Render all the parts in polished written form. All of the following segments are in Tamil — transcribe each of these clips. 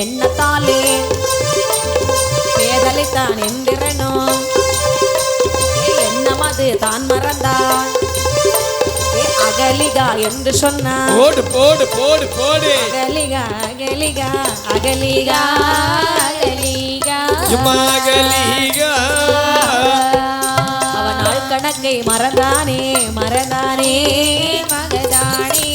எண்ணத்தாலே பேதலித்தான் எந்திரனோ எண்ணமது தான் மறந்தான் அகலிகா என்று சொன்னான். போடு போடு போடு போடு. அகலிகா அகலிகா அகலிகா அகலிகா அகலிகா. அவன் நாள் கணக்கை மறந்தானே மறந்தானே மகதானே.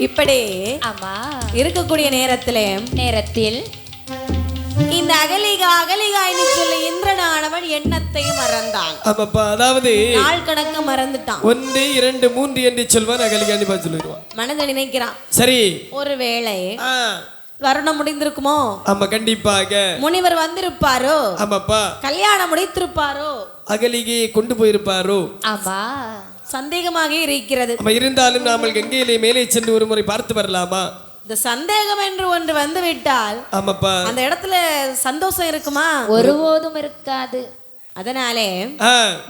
இப்படி ஆமா இருக்கக்கூடிய நேரத்தில் இந்த அகலிகா அகலிகா என்று சொல்லி இந்திரனானவன் எண்ணத்தை மறந்தான். ஆமாப்பா, அதாவது நாள் கணக்க மறந்துட்டான். 1 2 3 என்று சொல்வான். அகலிகாண்டி பார்த்து சொல்லிடுவான். மனதில் நினைக்கிறான், சரி ஒருவேளை வருணம் முடிந்திருக்குமோ? ஆமா, கண்டிப்பாக. முனிவர் வந்திருப்பாரோ? ஆமாப்பா. கல்யாணம் முடித்திருப்பாரோ? அகலிகையை கொண்டு போயிருப்பாரோ? ஆமா, சந்தேகமாக இருக்கிறது. இருந்தாலும் நாமல் கங்கையிலே மேலே சென்று ஒரு முறை பார்த்து வரலாமா? இந்த சந்தேகம் என்று ஒன்று வந்து விட்டால் ஆமாப்பா, அந்த இடத்துல சந்தோஷம் இருக்குமா? ஒருபோதும் இருக்காது. அதனாலே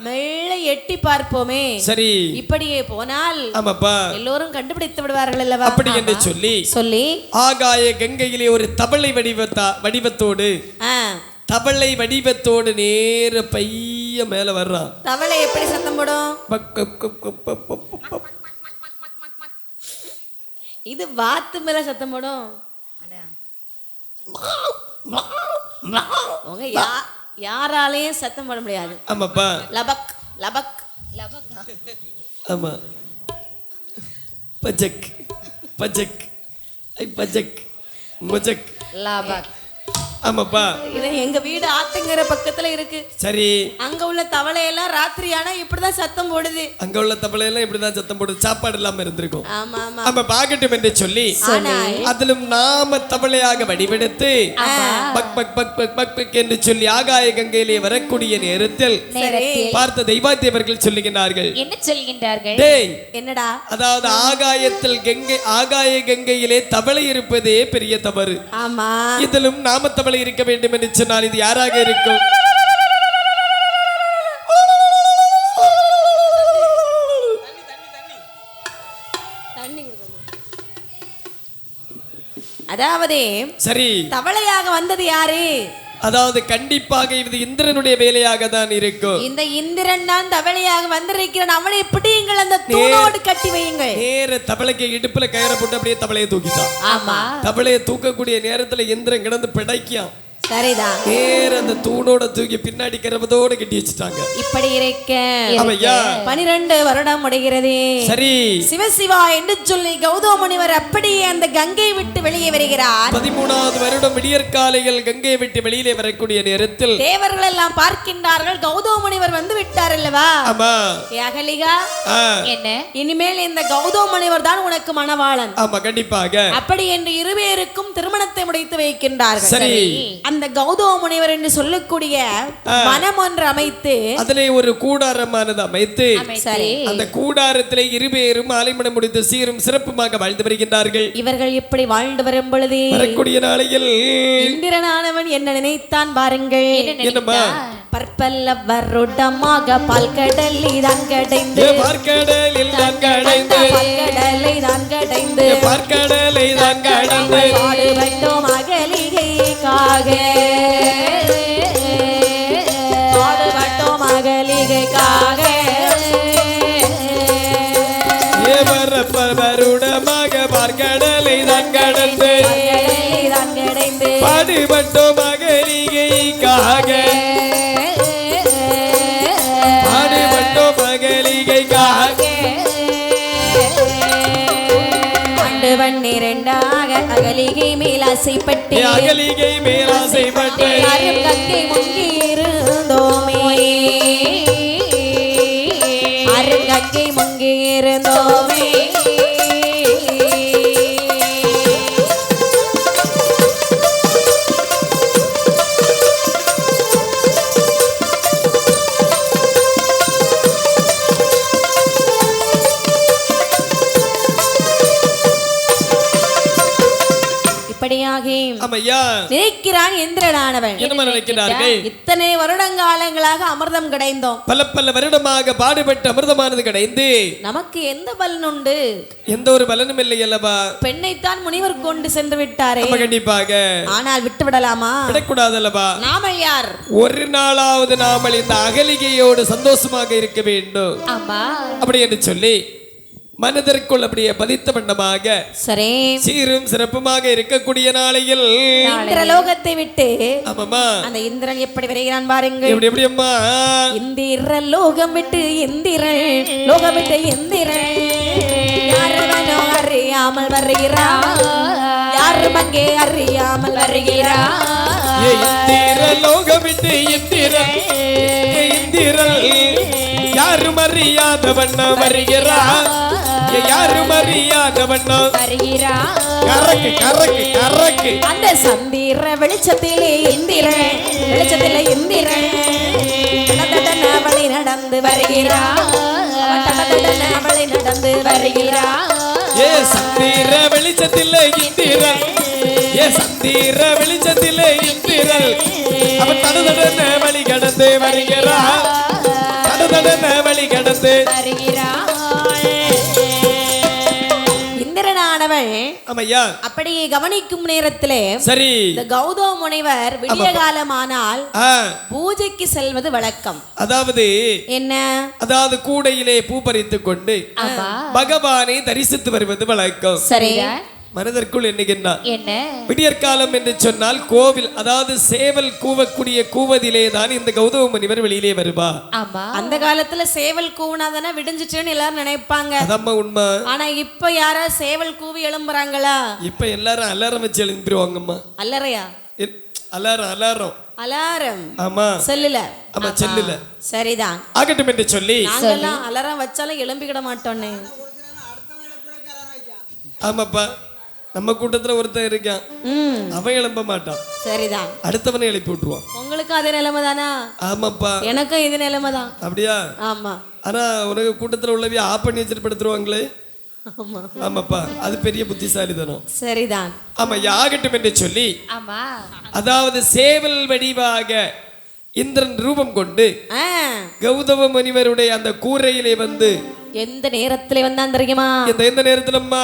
மெல்ல எட்டி பார்ப்போமே. சரி, இப்படியே போனால் ஆமாப்பா எல்லோரும் கண்டுபிடித்து விடுவார்கள் அல்லவா? அப்படி என்று சொல்லி ஆகாய கங்கையிலே ஒரு தவளை வடிவத்தோடு தவளை வடிவத்தோடு நேர பைய மேல வர்றான். தவளை எப்படி சத்தம் போடும்? இது வாத்து மேல சத்தம் போடும். யாராலையும் சத்தம் போட முடியாது. ஆமாப்பா, லபக் லபக் லபக். ஆமா, பஜக் பஜக் ஐ பஜக் மஜக் லபக். ஆமாப்பா, இது எங்க வீடு ஆத்துங்கர பக்கத்துல இருக்கு. சரி, அங்க உள்ள தவளை எல்லாம் ராத்திரி ஆனா இப்படிதான் சத்தம் போடுது. அங்க உள்ள தவளை எல்லாம் இப்படிதான் சத்தம் போடுது. சாப்பாடு இல்லாம இருந்திருக்கும். ஆமா ஆமா, நம்ம பாக்கட்டும் என்று சொல்லி அதிலும் நாம தவளையாக வடிவெடுத்து பக் பக் பக் பக் பக் பக் என்று சொல்லி ஆகாய கங்கையிலே வரக்கூடிய நேரத்தில் பார்த்த தெய்வாத்தேவர்கள் சொல்லுகிறார்கள். என்ன சொல்கின்றார்கள்? டேய், என்னடா? அதாவது ஆகாய கங்கையிலே தவளை இருப்பதே பெரிய தவறு. ஆமா, இதிலும் நாம தவளை இருக்க வேண்டும் என்று சொன்னால் இது யாராக இருக்கும்? அதாவது சரி, தவளையாக வந்தது யாரு? அதாவது கண்டிப்பாக இது இந்திரனுடைய வேலையாக தான் இருக்கும். இந்த இந்திரன் தான் தவளையாக வந்திருக்கிறான். அவனை பிடியுங்கள், அந்த தூணோடு கட்டி வையுங்கள். நேர தவளைக்கு இடுப்புல கயிறை போட்டு அப்படியே தவளையை தூக்கிட்டான். ஆமா, தவளையை தூக்கக்கூடிய நேரத்துல இந்திரன் கிடந்து பிடைக்கான். சரிதான், நேர அந்த தூணோட தூக்கி பின்னாடி கரபத்தோட கட்டி வச்சுட்டாங்க. இப்படி இருக்க 12 வருடம் முடிகிறது. சரி, சிவசிவா என்று சொல்லி கௌதம முனிவர் அப்படியே அந்த கங்கை விட்டு வெளியே வருகிறார். 13வது வருடம் விடியற்காலையில் கங்கை விட்டு வெளியிலே வரக்கூடிய நேரத்தில் தேவர்கள் எல்லாம் பார்க்கின்றார்கள், கௌதம முனிவர் வந்து விட்டார் அல்லவா? ஆமா, அகலிகா, என்ன இனிமேல் இந்த கௌதம முனிவர் தான் உனக்கு மணவாளன். ஆமா, கண்டிப்பாக. அப்படி என்று இருவேருக்கும் திருமணத்தை முடித்து வைக்கின்றார்கள். சரி, அந்த கௌதம முனிவர் என்று சொல்லக்கூடிய வனம் ஒன்று அமைத்து அதிலே ஒரு கூடாரமானது அமைத்து சரி, அந்த கூடாரத்திலே இருவேரும் ஆலைமணம் முடித்து சீரும் சிறப்புமாக வாழ்ந்து வருகின்றார்கள். இவர்கள் இப்படி வாழ்ந்து வரும் பொழுது வரக்கூடிய நாளையில் இந்திரனானவன் என்ன நினைத்தான் பாருங்கள். என்னம்மா? பற்பல்ல வருடமாக பால்கடலில் தான் கடைந்து பார்க்கடலில் தான் கடைந்து பால்கடலை தான் கடைந்து பார்க்கடலை தான் கடைந்து பாடுபட்டோம் அகலிகைக்காக, பாடுபட்டோம் அகலிகைக்காக. வருடமாக பார்க்கடலை தான் கடந்து பாடுபட்டோம் அகலிகைக்காக, பாடுபட்டோம் அகலிகைக்காக. இரண்டாக அகலிகை மேலாசைப்பட்டு அகலிகை மேலாசைப்பட்டு கங்கை முங்கி இருந்தோமே, அருங்கங்கை முங்கி இருந்தோமே. ஆமையா நினைக்கிறான் இந்திரனானவன். என்ன நினைக்கிறார்கள்? இத்தனை வருடங்காலங்களாக அமிர்தம் கிடைந்தோம், பல பல வருடமாக பாடுபட்டு அமிர்தமானது கிடைந்து நமக்கு எந்த பலன் உண்டு? எந்த ஒரு பலனும் இல்லை அல்லவா? பெண்ணைத்தான் முனிவர் கொண்டு சென்று விட்டாரே, கண்டிப்பாக. ஆனால் விட்டு விடலாமா? விடக்கூடாது அல்லவா? நாமல் யார்? ஒரு நாளாவது நாமல் இந்த அகலிகையோடு சந்தோஷமாக இருக்க வேண்டும் அப்படி என்று சொல்லி மனதிற்குள் அப்படியே பதித்த வண்ணமாக சரி சீரும் சிறப்புமாக இருக்கக்கூடிய நாளையில் இந்திரலோகத்தை விட்டு ஆமாமா அந்த இந்திரன் எப்படி வருகிறான் பாருங்கள். எப்படி எப்படி அம்மா? இந்திர லோகம் விட்டு இந்திரன், லோகம் விட்டு இந்திரன் யாருவனோ அறியாமல் வருகிறான், யாரும் அங்கே அறியாமல் வருகிறான். இந்திர லோகம் விட்டு இந்திரன், இந்திரன் யாரும் அறியாத வண்ணம் வருகிறான், யாரும் அறியாத வண்ணம் வருகிறான். கரக்கு கரக்கு கரக்கு அந்த சந்திர வெளிச்சத்திலே இந்திரன், வெளிச்சத்திலே இந்திரன் வழி நடந்து வருகிறான், வழி நடந்து வருகிறான். ஏ சந்திர வெளிச்சத்திலே இந்திரன், ஏ சந்திர வெளிச்சத்திலே இந்திரன் அவன் தடுதடன வழி கடந்து வருகிறான், தடுதடன வழி கடந்து வருகிறான். இந்திரனானவன் அப்படியே கவனிக்கும் நேரத்திலே சரி இந்த கௌதம முனிவர் விடிய காலமானால் பூஜைக்கு செல்வது வழக்கம். அதாவது என்ன? அதாவது கூடையிலே பூ பறித்துக் கொண்டு பகவானை தரிசித்து வருவது வழக்கம். சரி மனதிற்குள் என்ன விடியற்காலம் என்று சொன்னால் கோவில், அதாவது சேவல் கூவக்கூடிய கூவதிலே தான் இந்த கௌதம முனிவர் வெளியிலே வருவா. அந்த காலத்துல சேவல் கூவினாதானே விடிஞ்சிட்டுன்னு எல்லாரும் நினைப்பாங்க. அதம்மா உண்மை. ஆனா இப்ப யாரா சேவல் கூவி எழும்புறாங்களா? இப்ப எல்லாரும் அலாரம் வச்சு எழும்பிடுவாங்கம்மா. அல்லறையா? Alarm alarm alarm. ஆமா செல்லுல. ஆமா செல்லுல. சரிதான் ஆகட்டும் என்று சொல்லி நாங்கெல்லாம் அலாரம் வச்சாலும் எழும்பிக்கிட மாட்டோன்னே. ஆமாப்பா, நம்ம கூட்டத்துல ஒருத்தன் இருக்கான், அவன் எழும்ப மாட்டான். சரிதான், அடுத்தவனை எழுப்பி விட்டுருவான். உங்களுக்கு அதே நிலைமை தானா? ஆமாப்பா, எனக்கும் இது நிலைமை தான். அப்படியா? ஆமா. ஆனா உனக்கு கூட்டத்துல உள்ளவே ஆப் பண்ணி வச்சுட்டு படுத்துருவாங்களே. ஆமாப்பா, அது பெரிய புத்திசாலித்தனம். சரிதான். ஆமா, ஆகட்டும் என்று சொல்லி அதாவது சேவல் வடிவாக இந்திரன் ரூபம் கொண்டு கௌதம முனிவருடைய அந்த கூரையிலே வந்து எந்த நேரத்திலே வந்தான் தெரியுமா? எந்த நேரத்திலம்மா?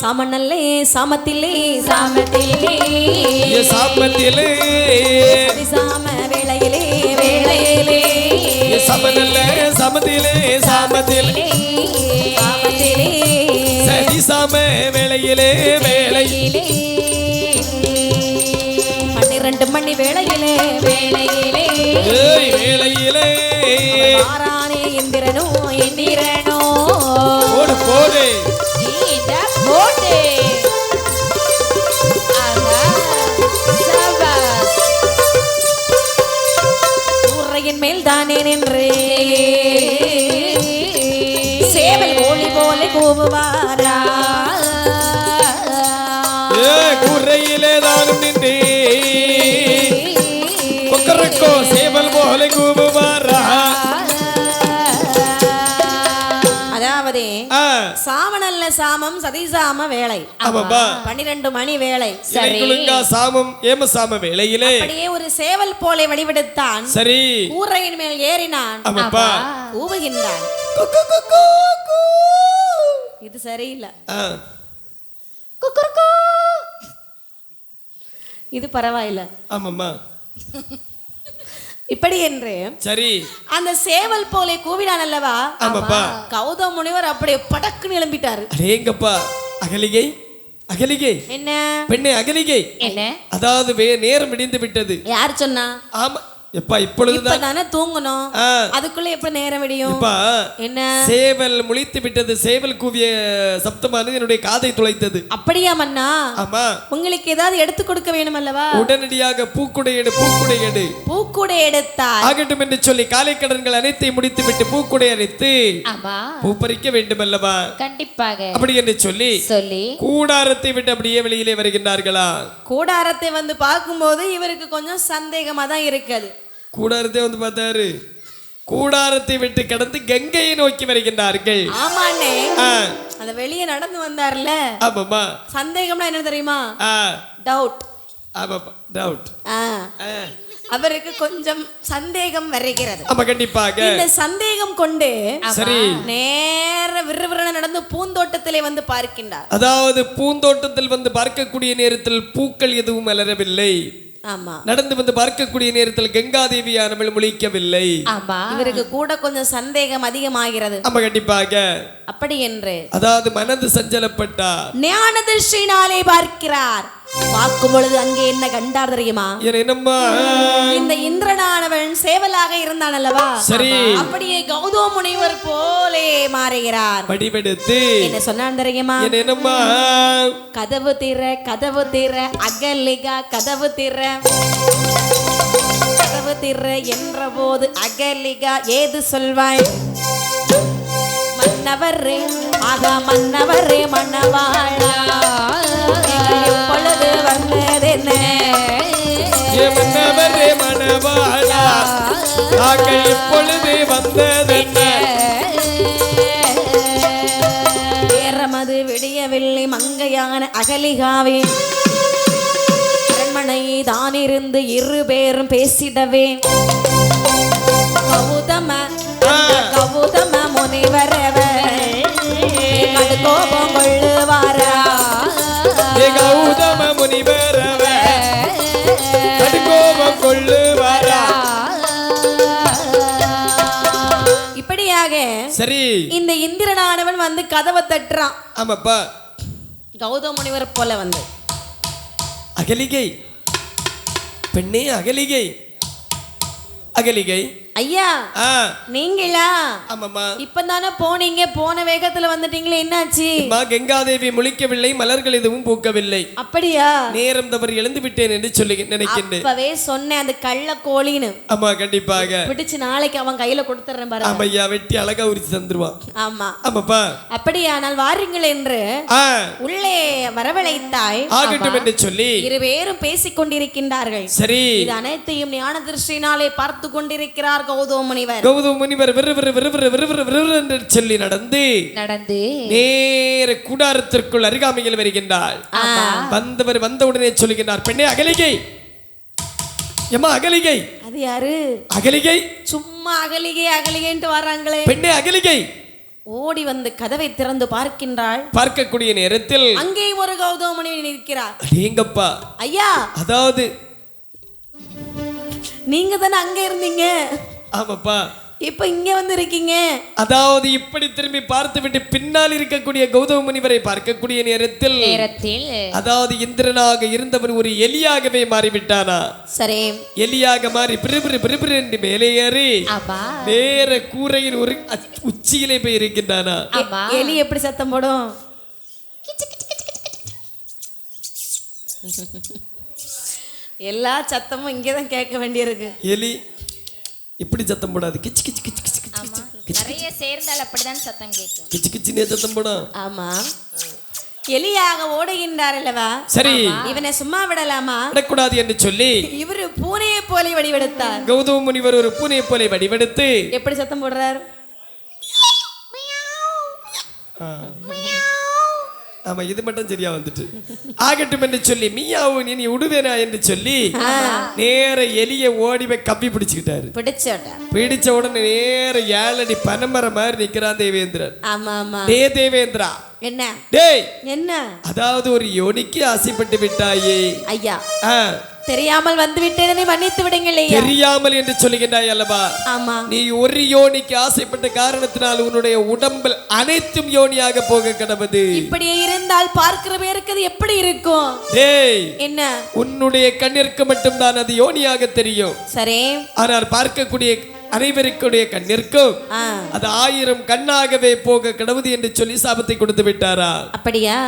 சாமநல்லே சாமத்திலே சாமத்திலே சாமத்திலே சாம வேளையிலே வேளையிலே சமநல்ல சமத்திலே சாமத்திலே சாமத்திலே சதி சாம வேளையிலே வேளையிலே 12 மணி வேளையிலே வேளையிலே வேளையிலே ஆரானே இந்திரனோ இந்திரனோ போடு போடு இந்த போடு உரையின் மேல் தானே நின்று சேவல் கோழி போல கூவுவாரா? குறையிலே தானும் நின்று கொக்கரக்கோ சேவல் போல கூவுவாரா? அதாவது சாமநல்ல சாமம் சதிசாம வேளை. 12 மணி வேளை. சாமம் ஏம சாம வேளையிலே அப்படியே ஒரு சேவல் போல வடிவெடுத்தான். சரி, கூரையின் மேல் ஏறினான். கூவுகின்றான். இது சரியில்லை. இது பரவாயில்லை. ஆமாம்மா, இப்படி என்று சரி அந்த சேவல் போல கூவினான் அல்லவா? ஆமாப்பா. கௌதம முனிவர் அப்படியே படக்குன்னு எழும்பிட்டாரு. அடேங்கப்பா, அகலிகை அகலிகை என்ன பெண்ணே அகலிகை என்ன? அதாவது நேரம் விடிந்து விட்டது. யார் சொன்னா? ஆமா எப்பா, இப்பொழுதுதானே தூங்கணும், அதுக்குள்ள எப்ப நேரம் விடியும்? என்ன? சேவல் முழித்து விட்டது. சேவல் கூவிய சப்தமானது என்னுடைய காதை துளைத்தது. அப்படியா மன்னா? ஆமா. உங்களுக்கு ஏதாவது எடுத்து கொடுக்க வேணும் அல்லவா? உடனடியாக பூக்குடை எடு, பூக்குடை எடு. பூக்குடை எடுத்தால் ஆகட்டும் என்று சொல்லி காலை கடன்கள் அனைத்தையும் முடித்து விட்டு பூக்குடை அணைத்து பூ பறிக்க வேண்டும் அல்லவா? கண்டிப்பாக. அப்படி என்று சொல்லி கூடாரத்தை விட்டு அப்படியே வெளியிலே வருகின்றார்களா? கூடாரத்தை வந்து பார்க்கும்போது இவருக்கு கொஞ்சம் சந்தேகமா தான் இருக்குது. கூடாரத்தை வந்து பார்த்தாரு. கூடாரத்தை விட்டு கடந்து கங்கையை நோக்கி வருகின்றார்கள். ஆமாண்ணே, அந்த வெளியே நடந்து வந்தார்ல. ஆமாமா. சந்தேகம்னா என்ன தெரியுமா? டவுட். டவுட். அவருக்கு கொஞ்சம் சந்தேகம் வருகிறது. ஆமா கண்டிப்பாக. இந்த சந்தேகம் கொண்டு சரி நேர விறுவிறுன நடந்து பூந்தோட்டத்திலே வந்து பார்க்கின்றார். அதாவது பூந்தோட்டத்தில் வந்து பார்க்கக்கூடிய நேரத்தில் பூக்கள் எதுவும் மலரவில்லை. ஆமா. நடந்து வந்து பார்க்கக்கூடிய நேரத்தில் கங்காதேவியானவள் முழிக்கவில்லை. ஆமா. இவருக்கு கூட கொஞ்சம் சந்தேகம் அதிகமாகிறது. ஆமா கண்டிப்பாக. அப்படி என்று அதாவது மனது சஞ்சலப்பட்டார். ஞான திருஷ்டினாலே பார்க்கிறார். பார்க்கும் பொழுது அங்கே என்ன கண்டார் தெரியுமா? என்னம்மா? இந்த இந்திரனானவன் சேவலாக இருந்தான் அல்லவா? சரி. அப்படியே கௌதம முனிவர் போலே மாறுகிறார். வடிவெடுத்து என்ன சொன்னான் தெரியுமா? என்னம்மா? கதவு திற கதவு திற அகலிகா கதவு திற கதவு திற என்ற போது அகலிகா ஏது சொல்வாய்? மன்னவரே ஆக மன்னவரே மன்னவாழா எப்பொழுது வந்ததென்ன? மன்னவரே மன்னவாழா எப்பொழுது வந்ததென்ன? நேரமது விடியவில்லை மங்கையான அகலிகாவே அரண்மனை தானிருந்து இரு பேரும் பேசிடவே கௌதம முனிவரவர் கோபம் கொள்ளுவாரா? கௌதம முனிவரவர் கோபம் கொள்ளுவாரா? இப்படியாக சரி இந்த இந்திரனானவன் வந்து கதவை தட்டுறான். ஆமாப்பா. கௌதம முனிவர் போல வந்து அகலிகை பெண்ணே அகலிகை அகலிகை ஐயா நீங்களா? ஆமாமா. இப்பதானே போனீங்க, போன வேகத்துல வந்துட்டீங்களே, என்னாச்சு? கங்காதேவி முழிக்கவில்லை, மலர்கள் எதுவும் பூக்கவில்லை. அப்படியா? நேரம் தவறி எழுந்து விட்டேன் என்று சொல்லி நினைக்கின்றேன். அப்பவே சொன்னேன் அந்த கள்ள கோழின்னு. ஆமா கண்டிப்பாக. பிடிச்சு நாளைக்கு அவன் கையில கொடுத்துறேன் பாரு. ஆமையா வெட்டி அழகா உரிச்சு தந்துருவான். ஆமா ஆமாப்பா. அப்படியானால் வாருங்கள் என்று உள்ளே வரவழைத்தாய். ஆகட்டும் என்று சொல்லி இருவேரும் பேசிக் கொண்டிருக்கின்றார்கள். சரி இது அனைத்தையும் ஞான திருஷ்டினாலே பார்த்து கொண்டிருக்கிறார் கௌதம முனிவர். கௌதம முனிவர் என்று சொல்லி நடந்து நேர கூடாரத்திற்குள் அருகாமையில் வருகின்றார். வந்தவர் வந்தவுடனே சொல்லுகின்றார், பெண்ணே அகலிகை. எம்மா அகலிகை. அது யாரு? அகலிகை. சும்மா அகலிகை அகலிகைன்ட்டு வராங்களே. பெண்ணே அகலிகை. ஓடி வந்து கதவை திறந்து பார்க்கின்றாள். பார்க்கக்கூடிய நேரத்தில் அங்கே ஒரு கௌதம முனிவர் நிற்கிறார். அடேங்கப்பா ஐயா. அதாவது நீங்க தானே அங்க இருந்தீங்க? ஆமாப்பா. இப்ப இங்க வந்து இருக்கீங்க. அதாவது இப்படி திரும்பி பார்த்து விட்டு பின்னால் இருக்கக்கூடிய கௌதம முனிவரை பார்க்கக்கூடிய நேரத்தில் அதாவது இந்திரனாக இருந்தவர் ஒரு எலியாகவே மாறிவிட்டானா? சரி. எலியாக மாறி பிரிபிரி என்று மேலே ஏறி வேற கூரையின் ஒரு உச்சியிலே போய் இருக்கின்றானா? எலி எப்படி சத்தம் போடும்? எல்லா சத்தமும் இங்கதான் கேட்க வேண்டியிருக்கு. எலி இப்படி சத்தம் போடாது. கிச்சு கிச்சு கிச்சு கிச்சு கிச்சு நிறைய சேர்ந்தால் அப்படிதான் சத்தம் கேட்கும். கிச்சு கிச்சுனே சத்தம் போடும். ஆமா. எலியாக ஓடுகின்றார் அல்லவா? சரி. இவனை சும்மா விடலாமா? விடக்கூடாது என்று சொல்லி இவரு பூனையை போல வடிவெடுத்தார். கௌதம முனிவர் ஒரு பூனையை போல வடிவெடுத்து எப்படி சத்தம் போடுறார்? ஆமா இது மட்டும் சரியா வந்துட்டு. ஆகட்டும் என்று சொல்லி மீயாவு நீ விடுவேனா என்று சொல்லி நேர எலிய ஓடி போய் கப்பி பிடிச்சுக்கிட்டாரு. பிடிச்ச உடனே நேர 7 அடி பனைமரம் மாதிரி நிக்கிறான் தேவேந்திரன். ஆமா ஆமா. தேவேந்திரா என்ன? டேய் என்ன? அதாவது ஒரு யோனிக்கு ஆசைப்பட்டு விட்டாயே ஐயா. தெரியாமல் வந்து விட்டேனே மன்னித்து விடுங்கள் ஐயா. தெரியாமல் என்று சொல்லுகின்றாய் அல்லவா? ஆமா. நீ ஒரு யோனிக்கு ஆசைப்பட்ட காரணத்தினால் உன்னுடைய உடம்பில் அனைத்தும் யோனியாக போக கடவுது. இப்படியே இருந்தால் பார்க்கிற பேருக்கு அது எப்படி இருக்கும்? டேய் என்ன? உன்னுடைய கண்ணிற்கு மட்டும் தான் அது யோனியாக தெரியும். சரி. ஆனால் பார்க்கக்கூடிய அனைவருக்குடைய கண்ணிற்கும் அது 1000 கண்ணாகவே போக கடவுது என்று சொல்லி சாபத்தை கொடுத்து விட்டாரா? அப்படியா?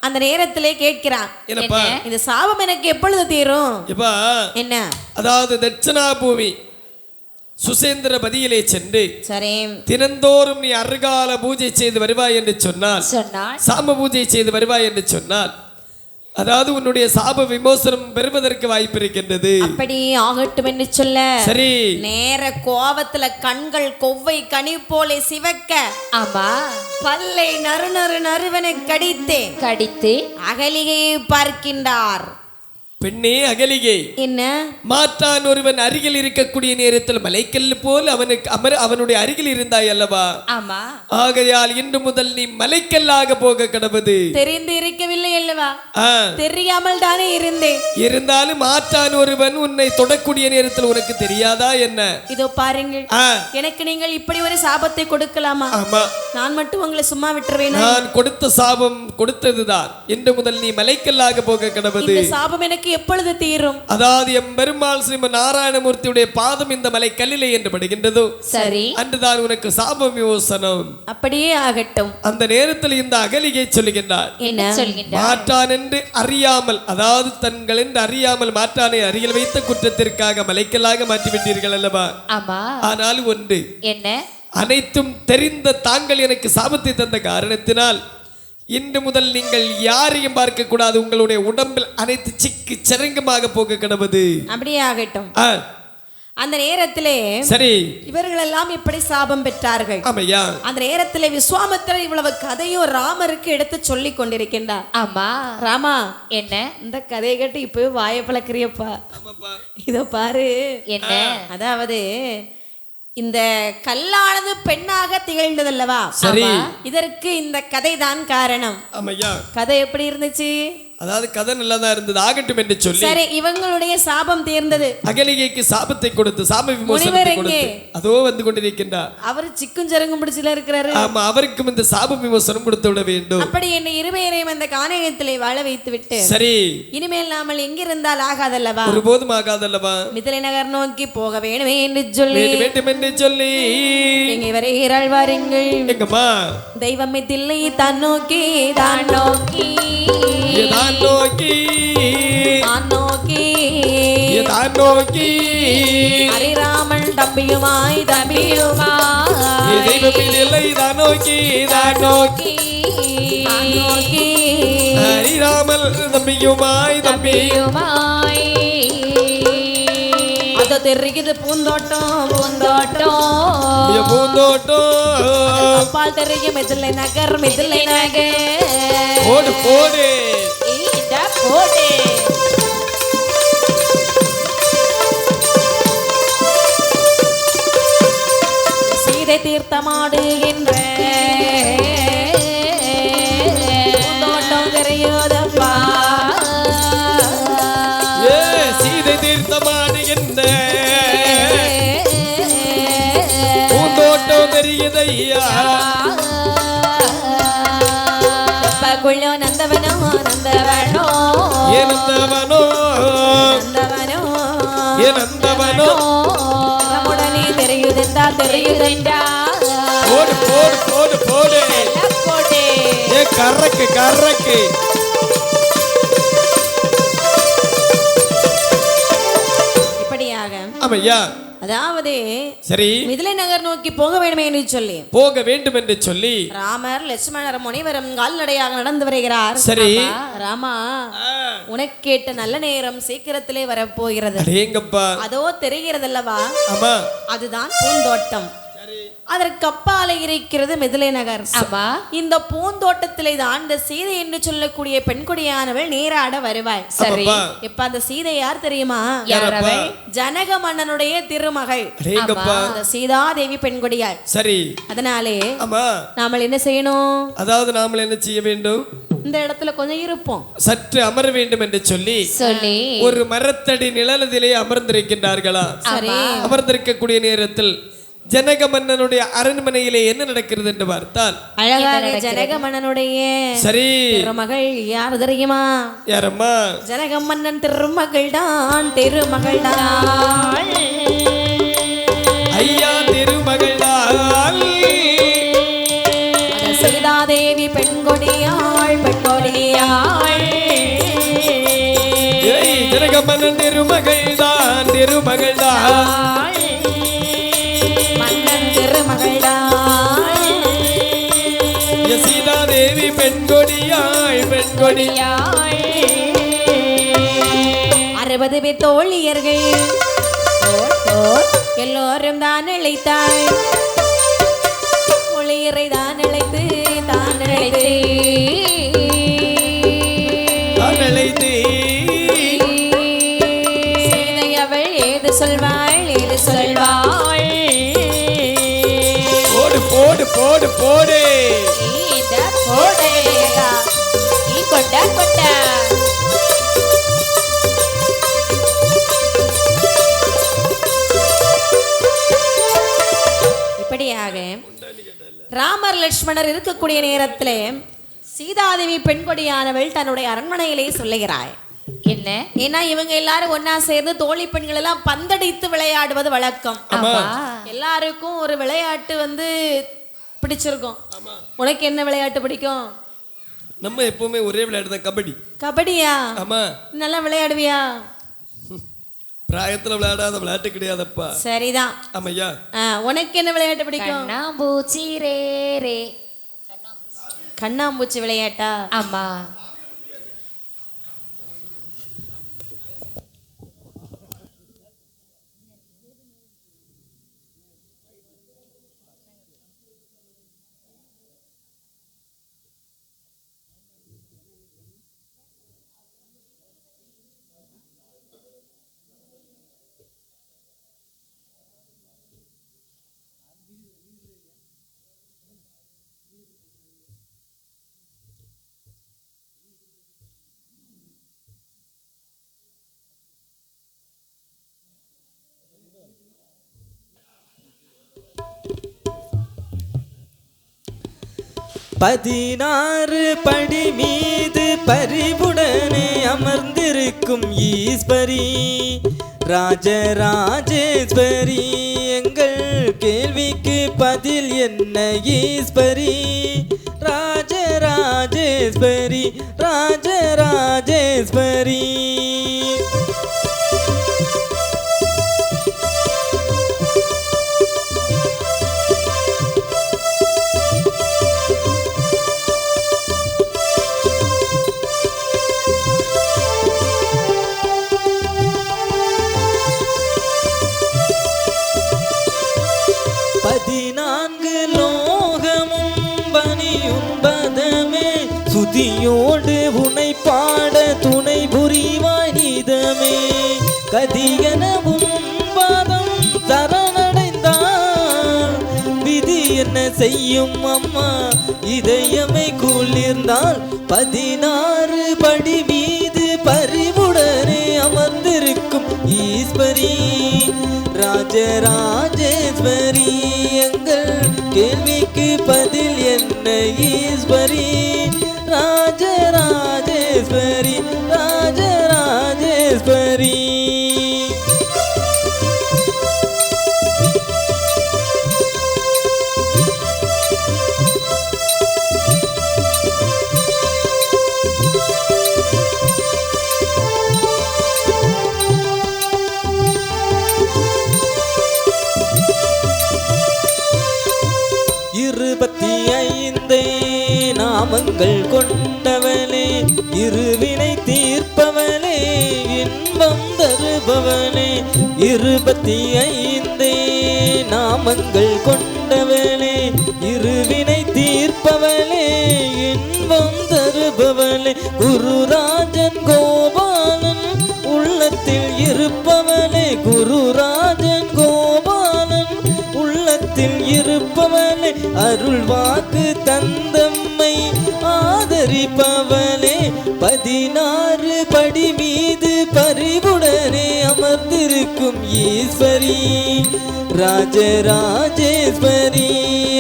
அந்த நேரத்திலே கேட்கிறான், இந்த சாபம் எனக்கு எப்பொழுது தீரும்? என்ன? அதாவது தட்சணா பூமி சுசேந்திர பதியிலே சென்று சரி தினந்தோறும் நீ அருகால பூஜை செய்து வருவாய் என்று சொன்னால், சாம பூஜை செய்து வருவாய் என்று சொன்னால் அதாவது உன்னுடைய சாப விமோசனம் பெறுவதற்கு வாய்ப்பு இருக்கின்றது. அப்படி ஆகட்டும் என்று சொல்ல சரி நேர கோபத்துல கண்கள் கொவ்வை கனி போல சிவக்க ஆமா பல்லை நறுநறு நறுவனை கடித்து அகலிகையை பார்க்கின்றார். பெண்ணே அகலிகை, என்ன மாற்றான் ஒருவன் அருகில் இருக்கக்கூடிய நேரத்தில் மலைக்கல் போல் அவனுடைய அருகில் இருந்தாய் அல்லவா? ஆமா. ஆகையால் இன்று முதல் நீ மலைக்கல்லாக போக கடவுது. தெரிந்து இருக்கவில்லை அல்லவா? தெரியாமல் தானே இருந்தேன். இருந்தாலும் மாற்றான் ஒருவன் உன்னை தொடக்கூடிய நேரத்தில் உனக்கு தெரியாதா என்ன? இதோ பாருங்கள், எனக்கு நீங்கள் இப்படி ஒரு சாபத்தை கொடுக்கலாமா? ஆமா, நான் மட்டும் உங்களை சும்மா விட்டுருவேன். நான் கொடுத்த சாபம் கொடுத்ததுதான். இன்று முதல் நீ மலைக்கல்லாக போக கடவுது. சாபம் எனக்கு எப்பொழுது தீரும்? அதாவது எம்பெருமாள் ஸ்ரீமன் நாராயணமூர்த்தியுடைய பாதம் இந்த மலை கல்லிலே என்று படுகின்றதோ சரி, அன்றுதான் உனக்கு சாப விமோசனம். அப்படியே ஆகட்டும். அந்த நேரத்தில் இந்த அகலிகை சொல்லுகின்றார், என்ன சொல்கின்றார்? மாற்றான் என்று அறியாமல், அதாவது தங்கள் என்று அறியாமல் மாற்றானை அருகில் வைத்த குற்றத்திற்காக மலைக்கல்லாக மாற்றிவிட்டீர்கள் அல்லவா? ஆமா. ஆனால் ஒன்று, என்ன? அனைத்தும் தெரிந்த தாங்கள் எனக்கு சாபத்தை தந்த காரணத்தினால் இன்று முதல் நீங்கள் யாரையும் பார்க்க கூடாது. உங்களுடைய உடம்பில் அனைத்து சிக்கு சிறங்கமாக போக கடவுது. அப்படியே ஆகட்டும். அந்த நேரத்திலே சரி, இவர்கள் எல்லாம் எப்படி சாபம் பெற்றார்கள்? ஆமையா. அந்த நேரத்திலே விஸ்வாமித்திரர் இவ்வளவு கதையும் ராமருக்கு எடுத்து சொல்லி கொண்டிருக்கின்றார். ஆமா. ராமா, என்ன இந்த கதையை கேட்டு இப்பவே வாயை பழக்கிறியப்பா? இதோ பாரு. என்ன? அதாவது இந்த கல்லானது பெண்ணாக திகழ்ந்ததல்லவா? சரி, இதற்கு இந்த கதை தான் காரணம். ஆமையா. கதை எப்படி இருந்துச்சு? அதாவது கதை நல்லதா இருந்தது. ஆகட்டும் என்று சொல்லி சரி, இவங்களுடைய சாபம் தீர்ந்தது. அகலிகைக்கு சாபத்தை கொடுத்து சாப விமோசனத்தை கொடுத்து அதோ வந்து கொண்டிருக்கின்றார். அவர் சிக்கும் ஜரங்கும் பிடிச்சல இருக்கிறாரு. ஆமா, அவருக்கும் இந்த சாப விமோசனம் கொடுத்து விட வேண்டும். அப்படி என்னை இருவேரையும் அந்த கானகத்திலே வாழ வைத்து விட்டு சரி, இனிமேல் நாமல் எங்கிருந்தால் ஆகாதல்லவா? ஒருபோதும் ஆகாதல்லவா? மிதிலை நகர் நோக்கி போக வேணுமே என்று சொல்லி வேண்டும் என்று சொல்லி எங்க வரைகிறாள் வாருங்கள். எங்கம்மா தெய்வம் மிதிலை தான் நோக்கி தான் நோக்கி தான் நோக்கி தான் நோக்கி தான் நோக்கி ஹரிராமன் தம்பியுமாய் தம்பியுமாய் தெய்வம் மிதிலை தான் நோக்கி தான் நோக்கி ஹரிராமன் தம்பியுமாய் தம்பியுமாய் அது தெரியுது பூந்தோட்டம் பூந்தோட்டம் பூந்தோட்டம் பால் தெரியும் மிதிலை நகர் மிதிலை நகர். போடு போடு போடு. சீதை தீர்த்தமாடு என்ற பூந்தோட்டம் தெரியுதப்பா. சீதை தீர்த்தமாடு என்ற பூந்தோட்டம் தெரியுதையா. குள்ளோ நந்தவனோ நந்தவனோ நந்தவனோ நந்தவனோ நந்தவனோ உடனே தெரியுதென்றா தெரியுதென்றா. போடு போடு போடு போடு போடு. கறக்கு கறக்கு. இப்படியாக ஆமையா. அதாவது சரி, மிதிலை நகர் நோக்கி போக வேண்டுமே என்று சொல்லி போக வேண்டும் என்று சொல்லி ராமர் லட்சுமணர் முனிவரும் கால்நடையாக நடந்து வருகிறார். சரி, ராமா, உனக்கு கேட்ட நல்ல நேரம் சீக்கிரத்திலே வரப்போகிறது. அடேங்கப்பா. அதோ தெரிகிறதல்லவா? ஆமா, அதுதான் பூந்தோட்டம். அதற்கு அப்பால இருக்கிறது மிதிலை நகர். இந்த பூந்தோட்டத்திலே தான் இந்த சீதை என்று சொல்லக்கூடிய பெண்கொடியானவள் நீராட வருவாய். சரி, இப்ப அந்த சீதை யார் தெரியுமா? ஜனக மன்னனுடைய திருமகள் அந்த சீதாதேவி பெண்கொடியாள். சரி, அதனாலே நாம என்ன செய்யணும்? அதாவது நாம என்ன செய்ய வேண்டும்? இந்த இடத்துல கொஞ்சம் இருப்போம், சற்று அமர வேண்டும் என்று சொல்லி ஒரு மரத்தடி நிழலதிலே அமர்ந்திருக்கின்றார்களா? அமர்ந்திருக்கக்கூடிய நேரத்தில் ஜனக மன்னனுடைய அரண்மனையிலே என்ன நடக்கிறது என்று பார்த்தால் அழகான ஜனக மன்னனுடைய சரி திருமகள் யார் தெரியுமா? யாரம்மா? ஜனக மன்னன் திருமகள் தான். திருமகள் தான் ஐயா, திருமகள் தான். சீதாதேவி பெண்கொடியாள் பெண்கொடியாள். ஜனக மன்னன் திருமகள் தான். திருமகள் தான். சீதாதேவி பெண்கொடியாள் பெண்கொடியாள். 60 பேர் தோழியர்கள் எல்லோரும் தான் இழைத்தாள். ஒளியரை தான் இழைத்து தான் இழைத்து தான் இழைத்து ராமர் லட்சுமணர் இருக்கக்கூடிய நேரத்திலே சீதாதேவி பெண்கொடியானவள் தன்னுடைய அரண்மனையிலே சொல்லுகிறாய் என்ன? ஏன்னா இவங்க எல்லாரும் ஒன்னா சேர்ந்து தோழி பெண்கள் எல்லாம் பந்தடித்து விளையாடுவது வழக்கம். எல்லாருக்கும் ஒரு விளையாட்டு பிடிச்சிருக்கும். உனக்கு என்ன விளையாட்டு பிடிக்கும்? நம்ம எப்பவுமே ஒரே விளையாட்டு தான், கபடி. கபடியா? ஆமா. நல்லா விளையாடுவியா? பிராயத்துல விளையாடாத விளையாட்டு கிடையாதப்பா. சரிதான். ஆமையா. உனக்கு என்ன விளையாட்டு பிடிக்கும்? கண்ணாம்பூச்சி ரே ரே. கண்ணாம்பூச்சி விளையாட்டா? ஆமா. பதினாறு படி மீது பரிவுடனே அமர்ந்திருக்கும் ஈஸ்வரி ராஜராஜேஸ்வரி, எங்கள் கேள்விக்கு பதில் என்ன ஈஸ்வரி? ராஜராஜேஸ்வரி ராஜராஜேஸ்வரி. துதியோடு உனை பாட துணை புரிவாய் நீதமே. கதியனவும் பாதம் சரணடைந்தால் விதி என்ன செய்யும் அம்மா? இதயமை குளிர்ந்தால் 16 படி மீது பரிவுடனே அமர்ந்திருக்கும் ஈஸ்வரி ராஜராஜேஸ்வரி, எங்கள் கேள்விக்கு பதில் என்ன ஈஸ்வரி? ராஜராஜேஸ்வரி ராஜராஜேஸ்வரி. நாமங்கள் கொண்டவனே, இருவினை தீர்ப்பவனே, இன்பம் தருபவனே. 25 நாமங்கள் கொண்டவனே, இருவினை தீர்ப்பவனே, இன்பம் தருபவனே. குருராஜன் கோபாலன் உள்ளத்தில் இருப்பவனே, குருராஜன் கோபாலன் உள்ளத்தில் இருப்பவனே. அருள் வாக்கு தந்தம்மை ஆதரிப்பவனே. 16 படி மீது பரிவுடனே அமர்ந்திருக்கும் ஈஸ்வரி ராஜராஜேஸ்வரி,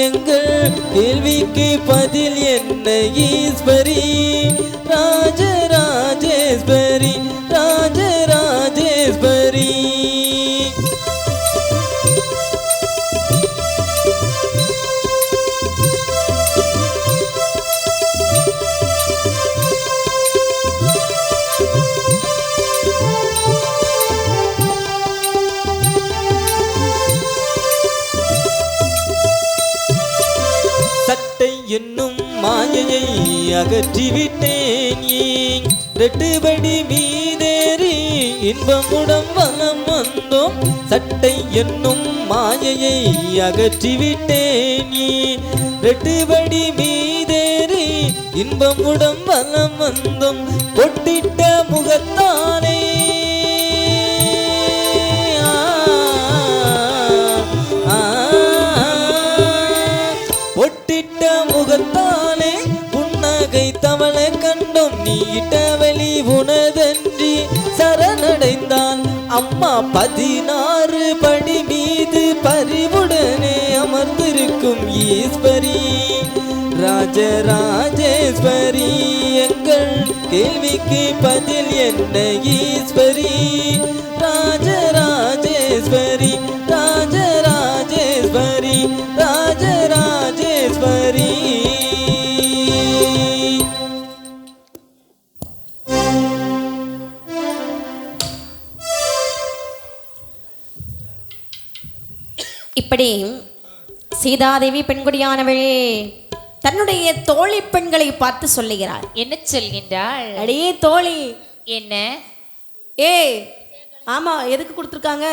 எங்கள் கேள்விக்கு பதில் என்ன ஈஸ்வரி? ராஜராஜேஸ்வரி ராஜராஜேஸ்வரி. என்னும் மாயையை அகற்றிவிட்டேன். 2 படி மீதேறி இன்பமுடன் வலம் வந்தோம். சட்டை என்னும் மாயையை அகற்றிவிட்டேன். 2 படி மீதேறி இன்பமுடன் வலம் வந்தோம். பொட்டிட்ட முகத்தானே முகத்தாலே புன்னகை தவள கண்டோம். நீட்ட வழி உனதன்றி சரணடைந்தான் அம்மா. 16 படி மீது பரிவுடனே அமர்ந்திருக்கும் ஈஸ்வரி ராஜராஜேஸ்வரி எங்கள் கேள்விக்கு பதில் என்ன ஈஸ்வரி ராஜராஜேஸ்வரி ராஜராஜேஸ்வரி ராஜராஜேஸ்வரி இப்படி சீதாதேவி பெண்குடியானவள் தன்னுடைய தோழி பெண்களை பார்த்து சொல்லுகிறாள். என்ன சொல்கின்றாள்? அடியே தோழி. என்ன? ஏய் ஆமா எதுக்கு கொடுத்துருக்காங்க?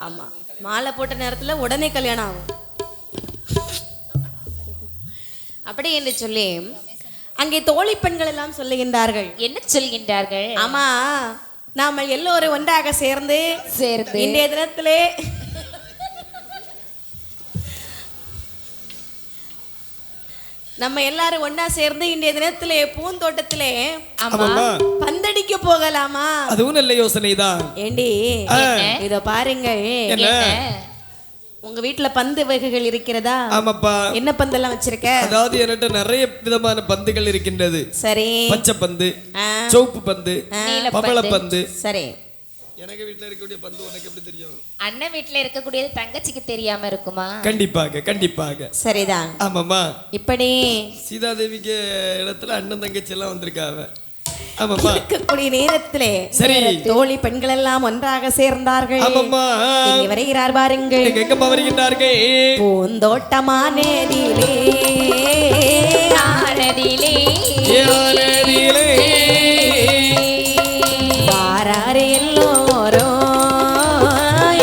ஆமா மாலை போட்ட நேரத்துல உடனே கல்யாணம் ஆகும் அப்படி என்று சொல்லி அங்கே தோழி பெண்கள் எல்லாம் சொல்லுகின்றார்கள். என்ன சொல்கின்றார்கள்? ஆமா நாம எல்லோரும் ஒன்றாக சேர்ந்து இன்றைய தினத்திலே நம்ம எல்லாரும் ஒன்னா சேர்ந்து இன்றைய தினத்திலே பூந்தோட்டத்திலே பந்தடிக்க போகலாமா? அதுவும் நல்ல யோசனைதான். ஏண்டி இத பாருங்க, உங்க வீட்டுல பந்து வகைகள் இருக்கிறதா? ஆமாப்பா. என்ன பந்தெல்லாம் வச்சிருக்க? அதாவது என்கிட்ட நிறைய விதமான பந்துகள் இருக்கின்றது. சரி. பச்சை பந்து, சிவப்பு பந்து, பவள பந்து. சரி. எனக்கு வீட்டுல இருக்கக்கூடிய பந்து உனக்கு எப்படி தெரியும்? அண்ணன் வீட்டுல இருக்கக்கூடியது தங்கச்சிக்கு தெரியாம இருக்குமா? கண்டிப்பாக கண்டிப்பாக. சரிதான். ஆமாமா. இப்படி சீதாதேவிக்கு இடத்துல அண்ணன் தங்கச்சி எல்லாம் வந்திருக்காங்க. ஆமாமா. இருக்கக்கூடிய நேரத்திலே சரி தோழி பெண்கள் எல்லாம் ஒன்றாக சேர்ந்தார்கள். ஆமாமா. இங்கே வருகிறார் பாருங்கள். எங்க வருகின்றார்கள்? பூந்தோட்டமானதிலே ஆனதிலே ஆனதிலே வாராரே எல்லோரும்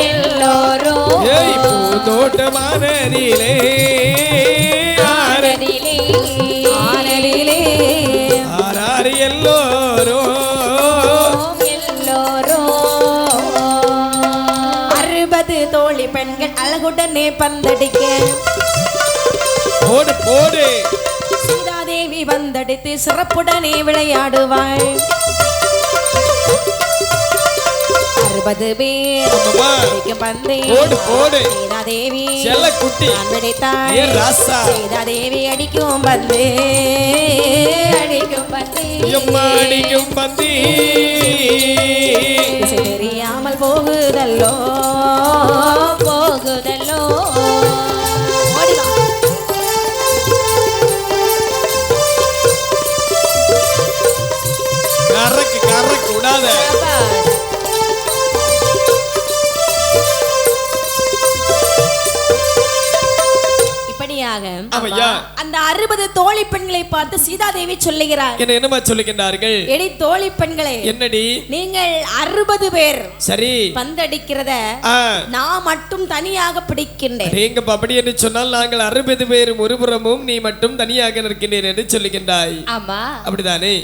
எல்லோரும். ஏய் பூந்தோட்டமானதிலே ஆனதிலே ஆனதிலே ஆராரி எல்லோரும் எல்லோரும் 60 தோழி பெண்கள் அழகுடனே பந்தடிக்க போடு போடு. சீதாதேவி பந்தடித்து சிறப்புடனே விளையாடுவாள். 60 பேர் அடிக்கும் பந்தை போடு போடு. சீதாதேவி செல்லக்குட்டி பந்தடித்தாள். ராசா. சீதாதேவி அடிக்கும் பந்து அடிக்கும் பந்து அடிக்கும் பந்தி தெரியாமல் போகுதல்லோ போகுதல்லோ. கறக்கு கறக்கு விடாத. இப்படியாக ஆமையா. அந்த 60 தோழி பெண்களை பார்த்து சீதாதேவி சொல்லுகிறார். என்னமா சொல்லுகின்றார்கள்? எடி தோழி பெண்களே, என்னடி நீங்கள் 60 பேர் சரி பந்தடிக்கிறத நான் மட்டும் தனியாக பிடிக்கின்றேன். எங்க அப்படி என்று சொன்னால் நாங்கள் 60 பேரும் ஒருபுறமும் நீ மட்டும் தனியாக நிற்கின்றேன் என்று சொல்லுகின்றாய். ஆமா அப்படிதானே?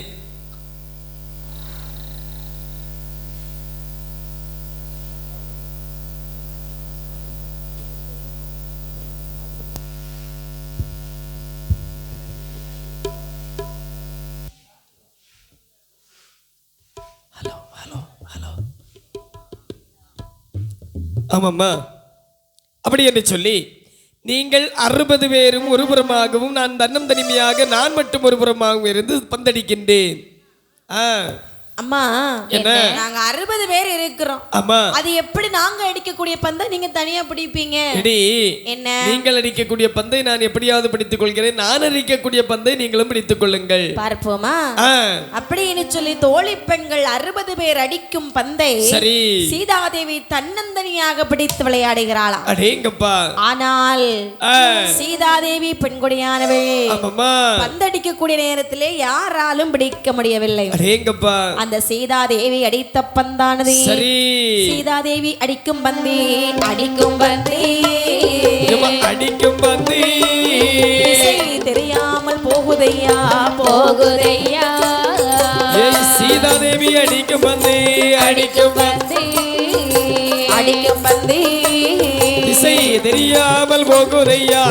ஆமாம்மா. அப்படி என்று சொல்லி நீங்கள் 60 பேரும் ஒருபுறமாகவும் நான் தன்னம் தனிமையாக நான் மட்டும் ஒருபுறமாகவும் இருந்து பந்தடிக்கின்றேன். அம்மா என்ன நாங்க 60 பேர் இருக்கிறோம். ஆமா. அது எப்படி நாங்க அடிக்கக்கூடிய பந்தை நீங்க தனியா பிடிப்பீங்க? என்ன நீங்கள் அடிக்கக்கூடிய பந்தை நான் எப்படியாவது பிடித்துக் கொள்கிறேன். நான் அடிக்கக்கூடிய பந்தை நீங்களும் பிடித்துக் கொள்ளுங்கள். பார்ப்போமா? அப்படின்னு சொல்லி தோழி பெண்கள் 60 பேர் அடிக்கும் பந்தை சரி சீதாதேவி தன்னந்தனியாக பிடித்து விளையாடுகிறாளாம். அடேங்கப்பா. ஆனால் சீதாதேவி பெண்குடியானவள் பந்தடிக்கக்கூடிய நேரத்திலே யாராலும் பிடிக்க முடியவில்லை. அடேங்கப்பா. அந்த சீதாதேவி அடித்த பந்தானது சரி சீதாதேவி அடிக்கும் பந்தி அடிக்கும் பந்தி அடிக்கும் பந்தி தெரியாமல் போகுதையா போகுதையா. சீதாதேவி அடிக்கும் பந்தி அடிக்கும் பந்தி அடிக்கும் பந்தி திசை தெரியாமல் போகுதையா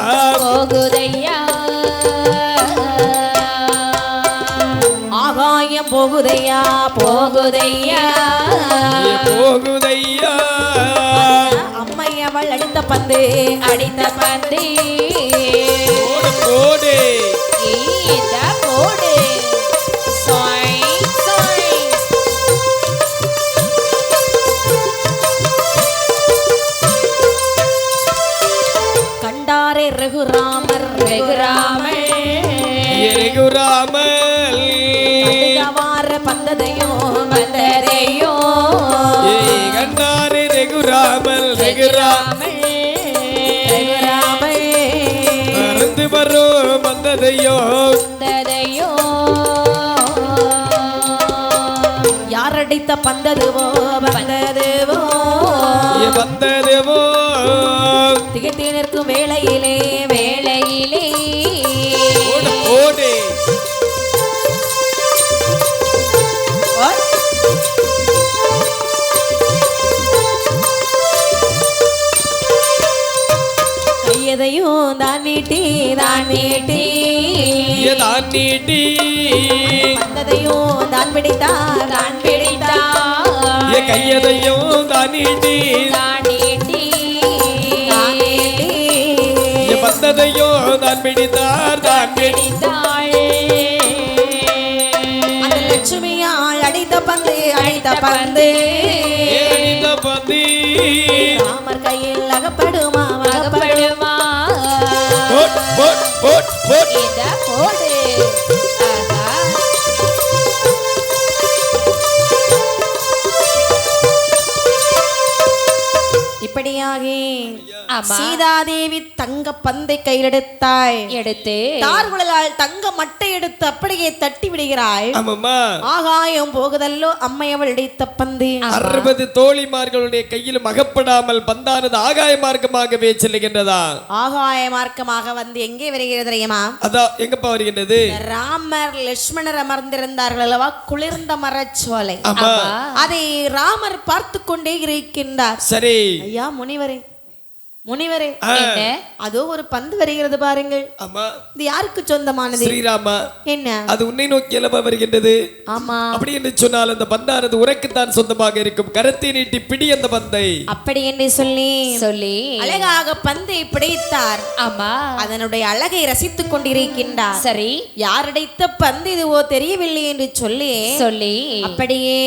போகுதையா. ஆகாயம் போகுதையா போகுதையா போகுதையா. அம்மையா அம்மையவள் அடித்த பந்து அடித்த பந்து போடு போடு இந்த போடு சாய் சாய் கண்டாரே ரகுராமர் ரகுராமல் ரகுராமல் கடுகவார பந்ததையோ வந்ததையோ கண்டாரே ரகுராமல் ரகுராமல் ரகுராமல் மறந்து வரும் வந்ததையோ வந்ததையோ யாரடித்த பந்ததுவோ வந்ததுவோ வந்ததுவோ திகைத்து நிற்கும் வேளையிலே வேளையிலே போடு போடு கையதையும் தான் நீட்டி தான் நீட்டி தான் நீட்டி பந்ததையும் தான் பிடித்தார் தான் பிடித்தார் கையதையும் தான் நீட்டி தான் நீட்டி தான் நீட்டி வந்ததையோ தான் பிடித்தார் தான் பிடித்தாள் அந்த லட்சுமியால் அடித்த பந்து அடித்த பந்து அடித்த பந்தி ராமர் கையில் அகப்படுமா அகப்படுமா போட் போட் போட் போட் இந்த போடு ஆஹா இப்படியாக ஆமா. சீதாதேவி தங்க பந்தை கையிலெடுத்தாய் எடுத்து தார்குழலால் தங்க மட்டை எடுத்து அப்படியே தட்டி விடுகிறாள் ஆமாம்மா ஆகாயம் போகுதல்லோ அம்மையவள் இடித்த பந்து 60 தோழிமார்களுடைய கையிலும் அகப்படாமல் பந்தானது ஆகாய மார்க்கமாகவே செல்லுகின்றதா ஆகாய மார்க்கமாக வந்து எங்கே வருகிறது தெரியுமா அதான் எங்கப்பா வருகின்றது ராமர் லட்சுமணர் அமர்ந்திருந்தார்கள் அல்லவா குளிர்ந்த மரச்சோலை ஆமா அதை ராமர் பார்த்து கொண்டே இருக்கின்றார் சரி ஐயா முனிவரே முனிவரே என்ன அதோ ஒரு பந்து வருகிறது பாருங்கள் ஆமா இது யாருக்கு சொந்தமானது ஸ்ரீராமா என்ன அது உன்னை நோக்கி அல்லவா வருகின்றது ஆமா அப்படி என்று சொன்னால் அந்த பந்தானது உனக்குத்தான் சொந்தமாக இருக்கும் கரத்தை நீட்டி பிடி அந்த பந்தை அப்படி என்று சொல்லி சொல்லி அழகாக பந்தை பிடித்தார் ஆமா அதனுடைய அழகை ரசித்துக் கொண்டிருக்கின்றார் சரி யாரடைத்த பந்து இதுவோ தெரியவில்லை என்று சொல்லி சொல்லி அப்படியே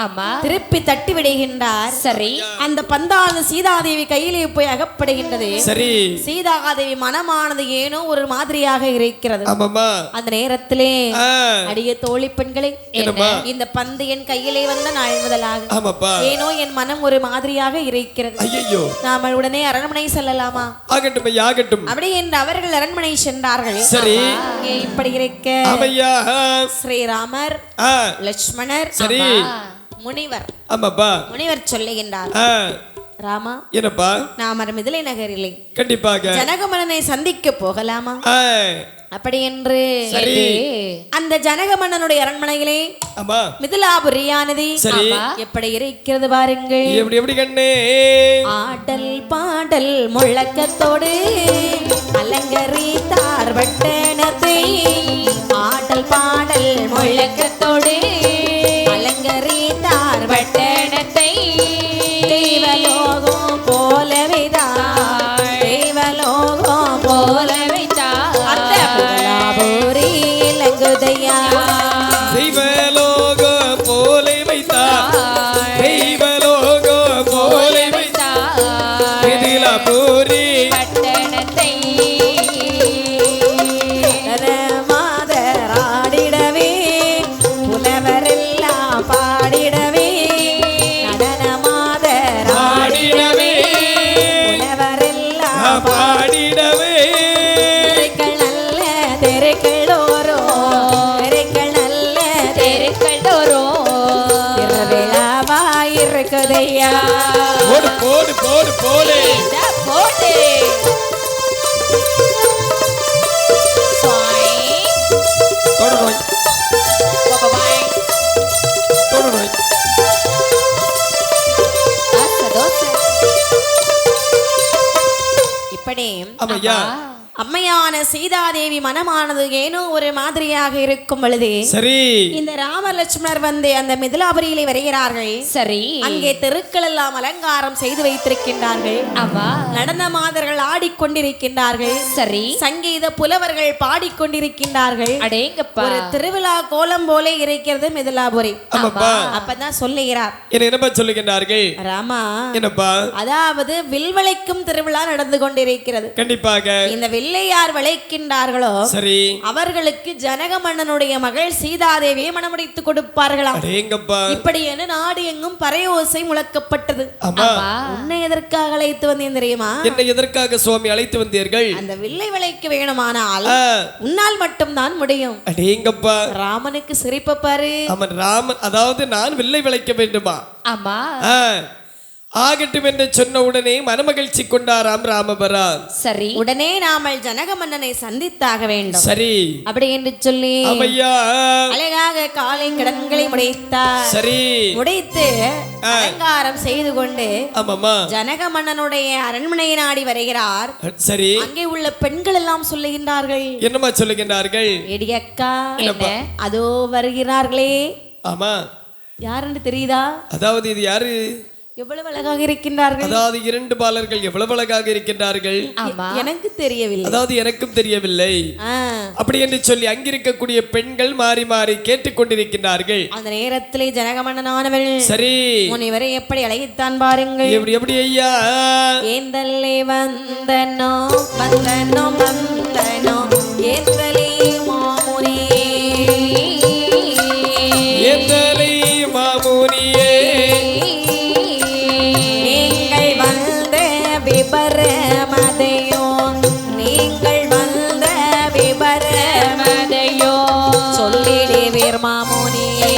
ஆமா திருப்பி தட்டி விடுகின்றார் சரி அந்த பந்தானது சீதாதேவி கையிலே போய் அகப்படுகின்றது சரி சீதாதேவி மனமானது ஏனோ ஒரு மாதிரியாக இருக்கிறது ஆமாம்மா அந்த நேரத்திலே ஆ, அடிய தோழி பெண்களை என்னம்மா? இந்த பந்து என் கையிலே வந்த நாள் முதலாக ஆமாப்பா ஏனோ என் மனம் ஒரு மாதிரியாக இருக்கிறது ஐயோ நாம உடனே அரண்மனை செல்லலாமா ஆகட்டும் ஐயா ஆகட்டும் அப்படி என்று அவர்கள் அரண்மனை சென்றார்கள் சரி இங்கே இப்படி இருக்க ஆமையா ஸ்ரீராமர் ஆ லட்சுமணர் சரி முனிவர் ஆமாப்பா முனிவர் சொல்லுகின்றார் ஆ ராமா என்னப்பா நாம் மிதிலை நகரிலே கண்டிப்பாக ஜனகமன்னனை சந்திக்க போகலாமா ஆ, அப்படி என்று சரி அந்த ஜனகமன்னனுடைய அரண்மனையிலே ஆமா மிதிலாபுரியானது சரி எப்படி இருக்கிறது பாருங்கள் எப்படி எப்படி கண்ணே ஆடல் பாடல் முழக்கத்தோடு அலங்கரித்தார் வட்டணத்தை ஆடல் பாடல் முழக்கத்தோடு அலங்கரித்தார் பட்டணத்தை தெய்வலோகம் போலவேதான் தெய்வலோகம் போல வைத்தார் அந்த மிதிலாபுரி இலங்குதையா தெய்வலோக போலை வைத்தார் தெய்வலோக போலை வைத்தார் மிதிலாபுரி பட்டணத்தை மாதராடிடவே புலவரெல்லாம் பாடிடவே நடனமாதராடிடவே புலவரெல்லாம் பாடிடவே தெருக்கள் நல்ல தெருக்களோரோ தெருக்கள் நல்ல தெருக்கள் தோறும் திருவிழாவாயிருக்குதையா போடு போடு போடு போடு இந்த போடு சாய் தொடு நோய் பாபாய் தொடு நோய் தோசை இப்படி ஆமையா அம்மையான சீதாதேவி மனமானது ஏனோ ஒரு மாதிரியாக இருக்கும் பொழுது சரி இந்த ராமலட்சுமணர் வந்து அந்த மிதிலாபுரியிலே வருகிறார்கள். சரி அங்கே தெருக்கள் எல்லாம் அலங்காரம் செய்து வைத்திருக்கின்றார்கள். ஆமா நடன மாதர்கள் ஆடிக்கொண்டிருக்கின்றார்கள். சரி சங்கீத புலவர்கள் பாடிக்கொண்டிருக்கின்றார்கள். அடேங்கப்பா ஒரு திருவிழா கோலம் போல இருக்கிறது மிதிலாபுரி. ஆமாப்பா அப்பதான் சொல்லுகிறார் என்னப்பா சொல்லுகின்றார்கள் ராமா. என்னப்பா அதாவது வில் விளைக்கும் திருவிழா நடந்து கொண்டிருக்கிறது. கண்டிப்பாக இந்த வில்லை யார் விளைக்கின்றார்களோ சரி அவர்களுக்கு ஜனக மன்னனுடைய மகள் சீதாதேவியை மணமுடித்து கொடுப்பார்களாம். அடேங்கப்பா இப்படி என நாடு எங்கும் பறையோசை முழக்கப்பட்டது. ஆமா உன்னை எதற்காக அழைத்து வந்தேன் தெரியுமா? என்னை எதற்காக சுவாமி அழைத்து வந்தீர்கள்? அந்த வில்லை விளைக்க வேணுமானால் ஆ, உன்னால் மட்டும்தான் முடியும். அடேங்கப்பா ராமனுக்கு சிரிப்ப பாரு. அவன் ராமன், அதாவது நான் வில்லை விளைக்க வேண்டுமா? ஆமா ஆ, ஆகட்டும் என்று சொன்ன உடனே மனமகிழ்ச்சி கொண்டாராம் ராமபரான். சரி உடனே நாமல் ஜனக மன்னனை சந்தித்தாக வேண்டும். சரி அப்படி என்று சொல்லி ஆமையா அழகாக காலை கடன்களை முடித்தார். சரி முடித்து அலங்காரம் செய்து கொண்டு ஆமாமா ஜனக மன்னனுடைய அரண்மனையை நாடி வருகிறார். சரி அங்கே உள்ள பெண்கள் எல்லாம் சொல்லுகின்றார்கள், என்னமா சொல்லுகின்றார்கள்? எடி அக்கா என்ன அதோ வருகிறார்களே, ஆமா யாருன்னு தெரியுதா? அதாவது இது யாரு? எவ்வளவு அழகாக இருக்கின்றார்கள். அதாவது இரண்டு பாலர்கள் எவ்வளவு அழகாக இருக்கின்றார்கள். ஆமா எனக்கு தெரியவில்லை. அதாவது எனக்கும் தெரியவில்லை. ஆ, அப்படி என்று சொல்லி அங்கிருக்கக்கூடிய பெண்கள் மாறி மாறி கேட்டுக்கொண்டிருக்கின்றார்கள். அந்த நேரத்திலே ஜனக மன்னனானவள் சரி முனிவரை எப்படி அழைத்தான் பாருங்கள். எப்படி எப்படி ஐயா? ஏந்தல்லே வந்தனோ வந்தனோ வந்தனோ ஏந்தலே மாமுனியே ஏந்தலை மாமுனியே நீங்கள் வந்த விபரமதையோ நீங்கள் வந்த விபரமதையோ சொல்லிடுவீர் மாமுனியே.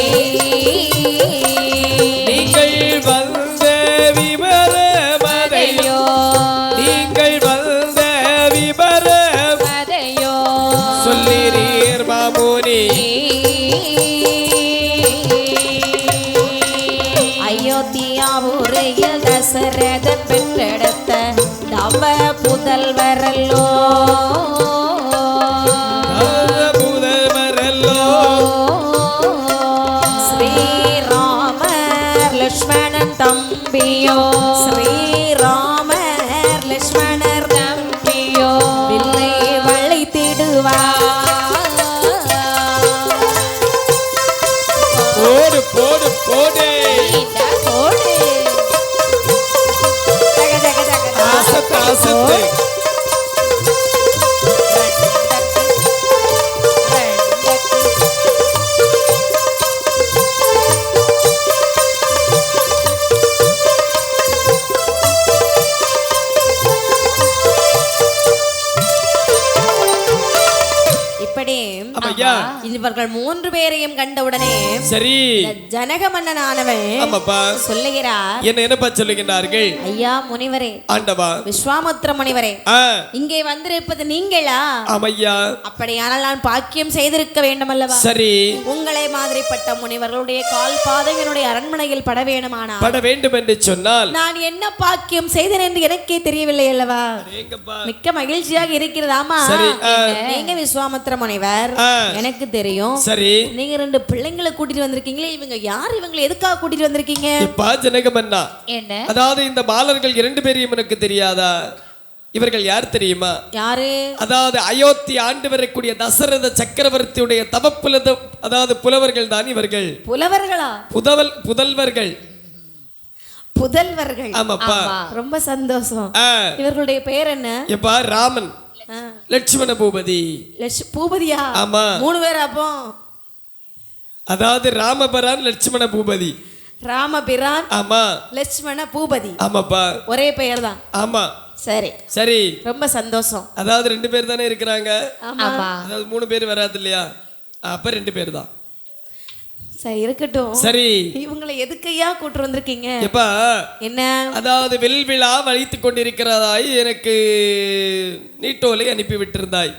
நீங்கள் வந்த விபரமதையோ நீங்கள் வந்த விபரமதையோ சொல்லிறீர் மாமுனி. அயோத்தியாபுரியில் தசரதன் பெற்றெடுத்த தவ புதல்வரல்லோ புதல்வரல்லோ ஸ்ரீராமர் லக்ஷ்மணன் தம்பியோ ஸ்ரீராமர் லக்ஷ்மணர் தம்பியோ வில்லை வளைத்திடுவார். போடு போடு போடு ஆசத்து ஆசத்து. இப்படி ஆமையா இவர்கள் மூன்று பேரையும் கண்டவுடனே சரி ஜனக மன்னனானவன் ஆமாப்பா சொல்லுகிறார், என்னப்பா சொல்லுகின்றார்கள்? ஐயா முனிவரே, ஆண்டவா விஸ்வாமுத்திர முனிவரே, ஆ, இங்கே வந்திருப்பது நீங்களா? ஆமையா அப்படியானால் நான் பாக்கியம் செய்திருக்க வேண்டும் அல்லவா? சரி உங்களை மாதிரிப்பட்ட முனிவர்களுடைய கால் பாதம் என்னுடைய அரண்மனையில் பட வேணுமானா பட வேண்டும் என்று சொன்னால் நான் என்ன பாக்கியம் செய்தேன் என்று எனக்கே தெரியவில்லை அல்லவா? எங்கப்பா? மிக்க மகிழ்ச்சியாக இருக்கிறதாமா? சரி, நீங்க விஸ்வாமுத்திர முனிவர், ஆ, எனக்கு தெரியும். சரி நீங்க ரெண்டு பிள்ளைங்களை கூட்டிட்டு வந்திருக்கீங்களே, இவங்க யார்? இவங்களை எதுக்காக கூட்டிட்டு வந்திருக்கீங்க? இப்பா ஜனகமன்னா, என்ன அதாவது இந்த பாலர்கள் இரண்டு பேரையும் எனக்கு தெரியாதா? இவர்கள் யார் தெரியுமா? யாரு? அதாவது அயோத்தி ஆண்டு வரக்கூடிய தசரத சக்கரவர்த்தியுடைய தவப்புலத, அதாவது புலவர்கள் தான் இவர்கள். புலவர்களா? புதல்வர்கள். புதல்வர்கள். ஆமாப்பா. ரொம்ப சந்தோஷம். ஆ, இவர்களுடைய பெயர் என்ன? எப்பா ராமன் லட்சுமண பூபதி. பூபதியா? ஆமா. மூணு பேர் அப்போ? அதாவது ராமபரான் லட்சுமண பூபதி. ராமபிரான் ஆமா லட்சுமண பூபதி. ஆமாப்பா, ஒரே பெயர் தான். ஆமா சரி சரி. ரொம்ப சந்தோஷம். அதாவது ரெண்டு பேர் தானே இருக்கிறாங்க. ஆமா. அதாவது மூணு பேர் வராது இல்லையா? அப்ப ரெண்டு பேர் தான். சரி இருக்கட்டும். சரி இவங்களை எதுக்கையா கூட்டு வந்திருக்கீங்க? எப்பா என்ன? அதாவது வெல்விழா வைத்துக் கொண்டிருக்கிறதாய் எனக்கு நீட்டோலை அனுப்பி விட்டிருந்தாய்.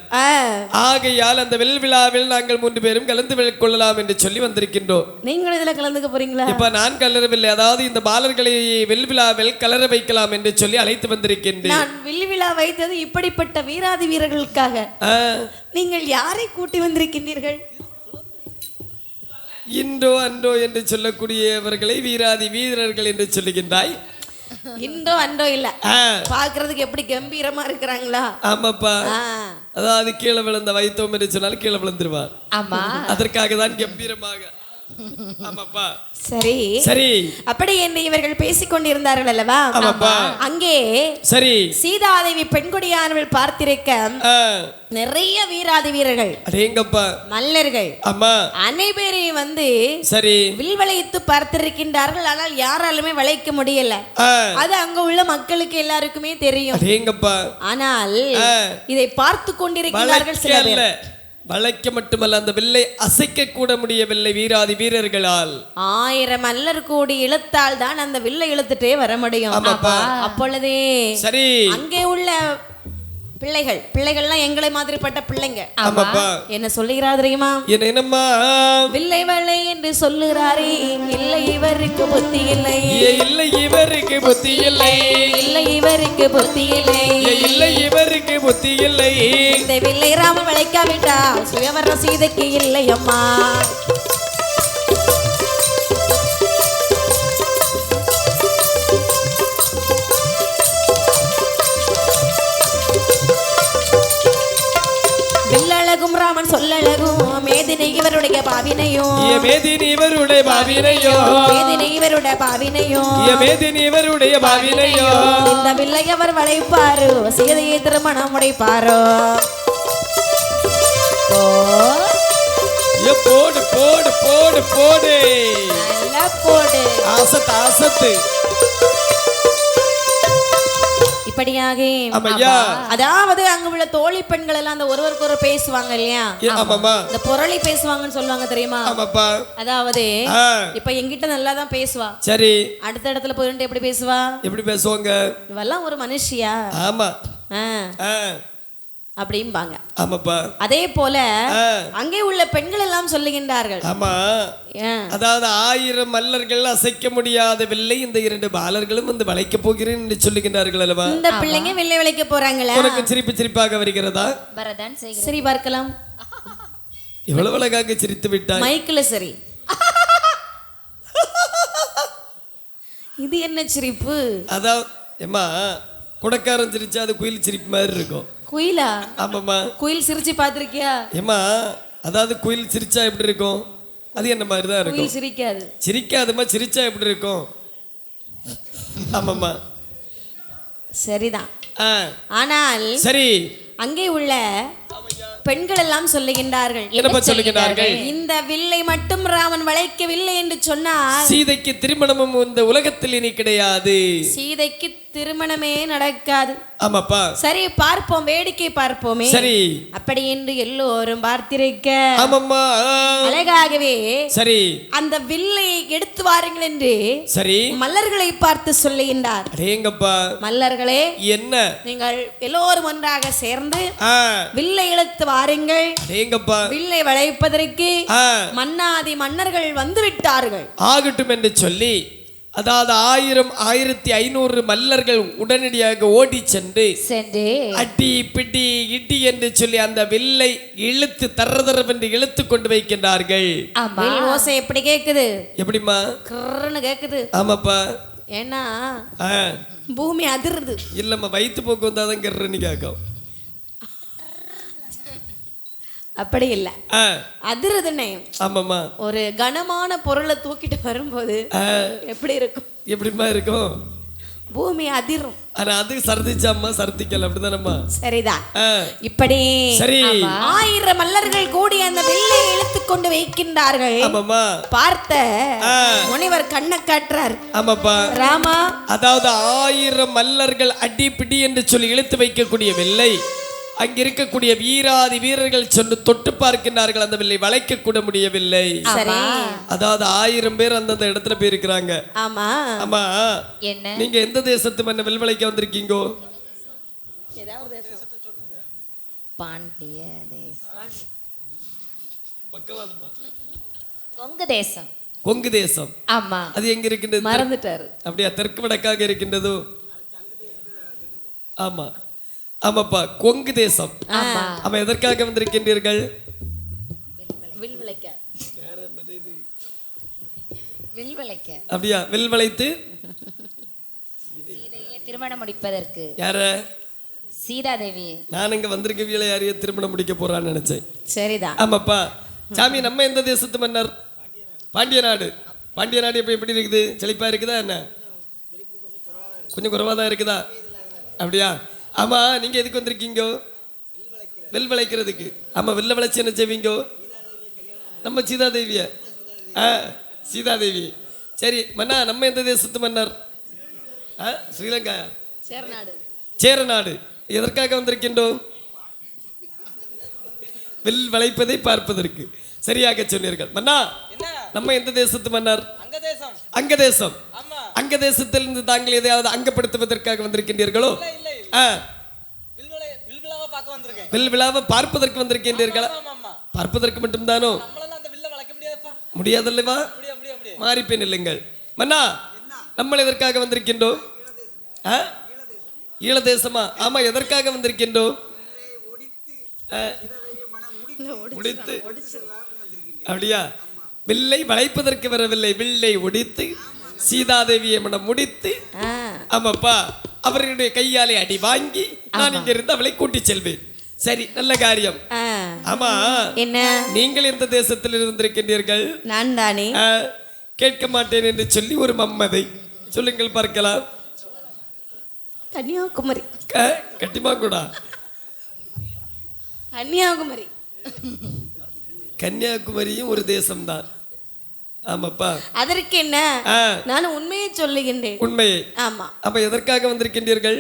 ஆகையால் அந்த வெல்விழாவில் நாங்கள் 3 பேரும் கலந்து கொள்ளலாம் என்று சொல்லி வந்திருக்கின்றோம். நீங்கள் இதுல கலந்துக்க போறீங்களா? இப்ப நான் கலரவில்லை, அதாவது இந்த பாலர்களை வெல்விழாவில் கலர வைக்கலாம் என்று சொல்லி அழைத்து வந்திருக்கின்றேன். நான் வெல்விழா வைத்தது இப்படிப்பட்ட வீராதி வீரர்களுக்காக. நீங்கள் யாரை கூட்டி வந்திருக்கின்றீர்கள்? இன்றோ அன்றோ என்று சொல்லக்கூடியவர்களை வீராதி வீரர்கள் என்று சொல்லுகின்றாய். இன்றோ அன்றோ இல்ல, பாக்குறதுக்கு எப்படி கம்பீரமா இருக்கிறாங்களா? ஆமாப்பா, அதாவது கீழே விழுந்த வைத்தோம் என்று சொன்னால் கீழே விழுந்துருவார். ஆமா, அதற்காக தான் கம்பீரமாக. ஆமாப்பா, சரி சரி. அப்படி என்று இவர்கள் பேசிக் கொண்டிருந்தார்கள் அல்லவா? ஆமாப்பா. அங்கே சரி சீதாதேவி பெண்கொடியானவள் பார்த்திருக்க நிறைய வீராதி வீரர்கள், அடேங்கப்பா, மல்லர்கள், அம்மா அனைவரையும் வந்து சரி வில் வளைத்து பார்த்திருக்கின்றார்கள். ஆனால் யாராலுமே வளைக்க முடியல. அது அங்க உள்ள மக்களுக்கு எல்லாருக்குமே தெரியும். அடேங்கப்பா. ஆனால் இதை பார்த்து கொண்டிருக்கிறார்கள் சில பேர். வளைக்க மட்டுமல்ல, அந்த வில்லை அசைக்க கூட முடியவில்லை வீராதி வீரர்களால். 1000 மல்லர் கூடி இழுத்தால் தான் அந்த வில்லை இழுத்துட்டே வர முடியும். அப்பொழுதே சரி அங்கே உள்ள பிள்ளைகள்லாம் எங்களை மாதிரிப்பட்ட பிள்ளைங்க. என்ன சொல்லுகிறார் தெரியுமா? என்னம்மா? வில்லை வளை என்று சொல்லுகிறாரே, இல்லை இவருக்கு புத்தி இல்லை, இல்லை இவருக்கு புத்தி இல்லை, இல்லை இவருக்கு புத்தி இல்லை, இல்லை இவருக்கு புத்தி இல்லை. இந்த வில்லை ராம வளைக்காவிட்டா சுயவர சீதைக்கு இல்லை அம்மா. வில்லழகும் ராமன் சொல்லழகும் மேதினி இவருடைய பாவினையும், மேதினி இவருடைய பாவினையும், மேதினி இவருடைய பாவினையும், மேதினி இவருடைய பாவினையும். இந்த வில்லை அவர் வளைப்பாரோ சீதையை திருமணம் முடிப்பாரோ? போடு போடு போடு போடு, நல்லா போடு, ஆசத்து ஆசத்து. இப்படியாக அதாவது அங்க உள்ள தோழி பெண்கள் எல்லாம் அந்த ஒருவருக்கு ஒரு பேசுவாங்க இல்லையா? இந்த பொருளை பேசுவாங்கன்னு சொல்லுவாங்க தெரியுமா? அதாவது இப்ப என்கிட்ட நல்லா தான் பேசுவா. சரி, அடுத்த இடத்துல போயிட்டு எப்படி பேசுவா? எப்படி பேசுவாங்க? இவெல்லாம் ஒரு மனுஷியா? ஆமா அப்படிம்பாங்க. ஆமாப்பா. அதே போல அங்கே உள்ள பெண்கள் எல்லாம் சொல்லுகின்றார்கள். ஆமா, அதாவது 1000 மல்லர்கள் அசைக்க முடியாத வில்லை இந்த 2 பாலர்களும் வந்து வளைக்க போகிறேன் என்று சொல்லுகின்றார்கள் அல்லவா? இந்த பிள்ளைங்க வில்லை வளைக்க போறாங்களா? உனக்கு சிரிப்பு சிரிப்பாக வருகிறதா? வரதான் செய்கிறேன். சரி பார்க்கலாம். எவ்வளவு அழகாக சிரித்து விட்டாய். மைக்கில் சரி. இது என்ன சிரிப்பு? அதாவது எம்மா, குடக்காரன் சிரிச்சா அது குயில் சிரிப்பு மாதிரி இருக்கும். குயிலா? ஆமாம்மா. குயில் சிரிச்சு பாத்திருக்கியா? ஏமா, அதாவது குயில் சிரிச்சா எப்படி இருக்கும்? அது என்ன மாதிரி தான் இருக்கும். குயில் சிரிக்காது. சிரிக்காதுமா, சிரிச்சா எப்படி இருக்கும்? ஆமாம்மா, சரிதான். ஆனால் சரி அங்கே உள்ள பெண்கள் எல்லாம் சொல்லுகின்றார்கள். என்ன சொல்லுகிறார்கள்? இந்த வில்லை மட்டும் ராமன் வளைக்கவில்லை என்று சொன்னால் சீதைக்கு திருமணமும் இந்த உலகத்தில் இனி கிடையாது. சீதைக்கு திருமணமே நடக்காது. ஆமாப்பா. சரி பார்ப்போம், வேடிக்கை பார்ப்போமே. சரி, அப்படி என்று எல்லோரும் பார்த்திருக்க ஆமாம்மா அழகாகவே சரி அந்த வில்லை எடுத்து வாருங்கள் என்று சரி மல்லர்களை பார்த்து சொல்லுகின்றார். அடேங்கப்பா, மல்லர்களே, என்ன நீங்கள் எல்லோரும் ஒன்றாக சேர்ந்து வில்லை இழுத்து வாருங்கள். அடேங்கப்பா, வில்லை வளைப்பதற்கு மன்னாதி மன்னர்கள் வந்து விட்டார்கள். ஆகட்டும் என்று சொல்லி, அதாவது 1000 1500 மல்லர்கள் உடனடியாக ஓடி சென்று அடி பிடி இடி என்று சொல்லி அந்த வில்லை இழுத்து தரதரவென்று இழுத்து கொண்டு வைக்கின்றார்கள். ஓசை எப்படி கேக்குது? எப்படிமா? கர்ன்னு கேக்குது. ஆமாப்பா. ஏன்னா பூமி அதிருது. இல்லம்மா, வயிற்று போக்கு வந்தாதான் கர்ன்னு கேட்கும். அப்படி இல்ல, அதிருதுன்னே. ஆமாம்மா. ஒரு கனமான பொருளை தூக்கிட்டு வரும்போது எப்படி இருக்கும்? எப்படிமா இருக்கும்? பூமி அதிரும். ஆனா அது சர்திச்சாம்மா, சர்திக்கல, அப்படிதானம்மா? சரிதான். இப்படி சரி 1000 மல்லர்கள் கூடி அந்த வில்லை இழுத்து கொண்டு வைக்கின்றார்கள். ஆமாம்மா. பார்த்த முனிவர் கண்ணை காட்டுறார். ஆமாப்பா. ராமா, அதாவது 1000 மல்லர்கள் அடி பிடி என்று சொல்லி இழுத்து வைக்கக்கூடிய வில்லை அங்க இருக்கக்கூடிய வீராதி வீரர்கள் சென்று தொட்டு பார்க்கின்றார்கள், அந்த வில்லை வளைக்க கூட முடியவில்லை. சரி. அதாவது 1000 பேர் அந்தந்த இடத்துல போயிருக்கிறாங்க. ஆமா. ஆமா, என்ன நீங்க எந்த தேசத்து மன்ன வில் வளைக்க வந்திருக்கீங்கோ? பாண்டிய தேசம், கொங்கு தேசம். கொங்கு தேசம். ஆமா. அது எங்க இருக்கின்றது? மறந்துட்டாரு. அப்படியா? தெற்கு வடக்காக இருக்கின்றதோ? ஆமா ஆமாப்பா, கொங்கு தேசம். ஆமா. ஆமா, எதற்காக வந்திருக்கின்றீர்கள்? வில் விளைக்க. வில் விளைக்க. அப்படியா? வில் வளைத்து சீதையை திருமணம் முடிப்பதற்கு. யார? சீதாதேவி. நான் இங்க வந்திருக்க வீல யாரையோ திருமணம் முடிக்க போறான்னு நினைச்சேன். சரிதான். ஆமாப்பா. சாமி, நம்ம எந்த தேசத்து மன்னர்? பாண்டிய நாடு. பாண்டிய நாடு இப்ப எப்படி இருக்குது? செழிப்பா இருக்குதா என்ன? கொஞ்சம் குறைவா தான் இருக்குதா? அப்படியா? ஆமா, நீங்க எதுக்கு வந்திருக்கீங்க? வில் வளைக்கிறதுக்கு. ஆமா, வில்ல வளைச்சு என்ன செய்வீங்க? நம்ம சீதாதேவிய. சீதாதேவி. சரி மன்னா, நம்ம எந்த தேசத்து மன்னர்? ஸ்ரீலங்கா. சேரநாடு. எதற்காக வந்திருக்கின்றோம்? வில் வளைப்பதை பார்ப்பதற்கு. சரியாக சொன்னீர்கள் மன்னா. நம்ம எந்த தேசத்து மன்னர்? அங்க தேசம். அங்க தேசத்திலிருந்து தாங்கள் எதையாவது அங்கப்படுத்துவதற்காக வந்திருக்கின்றீர்களோ? வில் விழாவை பார்ப்பதற்கு வந்திருக்கின்றீர்களா? பார்ப்பதற்கு மட்டும்தானோ? முடியாதல்லவா? மாறிப்பேன் இல்லைங்கள் மன்னா. நம்ம எதற்காக வந்திருக்கின்றோம்? ஈழ தேசமா? ஆமா, எதற்காக வந்திருக்கின்றோம்? முடித்து. அப்படியா? வில்லை வளைப்பதற்கு வரவில்லை, வில்லை ஒடித்து சீதாதேவியை மனம் முடித்து. ஆமாப்பா, அவர்களுடைய கையாலே அடி வாங்கி நான் இங்க இருந்து அவளை கூட்டி செல்வேன். சரி, நல்ல காரியம். ஆமா, என்ன? நீங்கள் எந்த தேசத்தில் இருந்திருக்கின்றீர்கள்? நான் தானே. கேட்க மாட்டேன் என்று சொல்லி ஒரு மம்மதை சொல்லுங்கள் பார்க்கலாம். கன்னியாகுமரி. கட்டிமா கூட கன்னியாகுமரி. கன்னியாகுமரியும் ஒரு தேசம்தான். ஆமாப்பா. அதற்கு என்ன? நான் உண்மையை சொல்லுகின்றேன். உண்மையை. ஆமா. அப்ப எதற்காக வந்திருக்கின்றீர்கள்?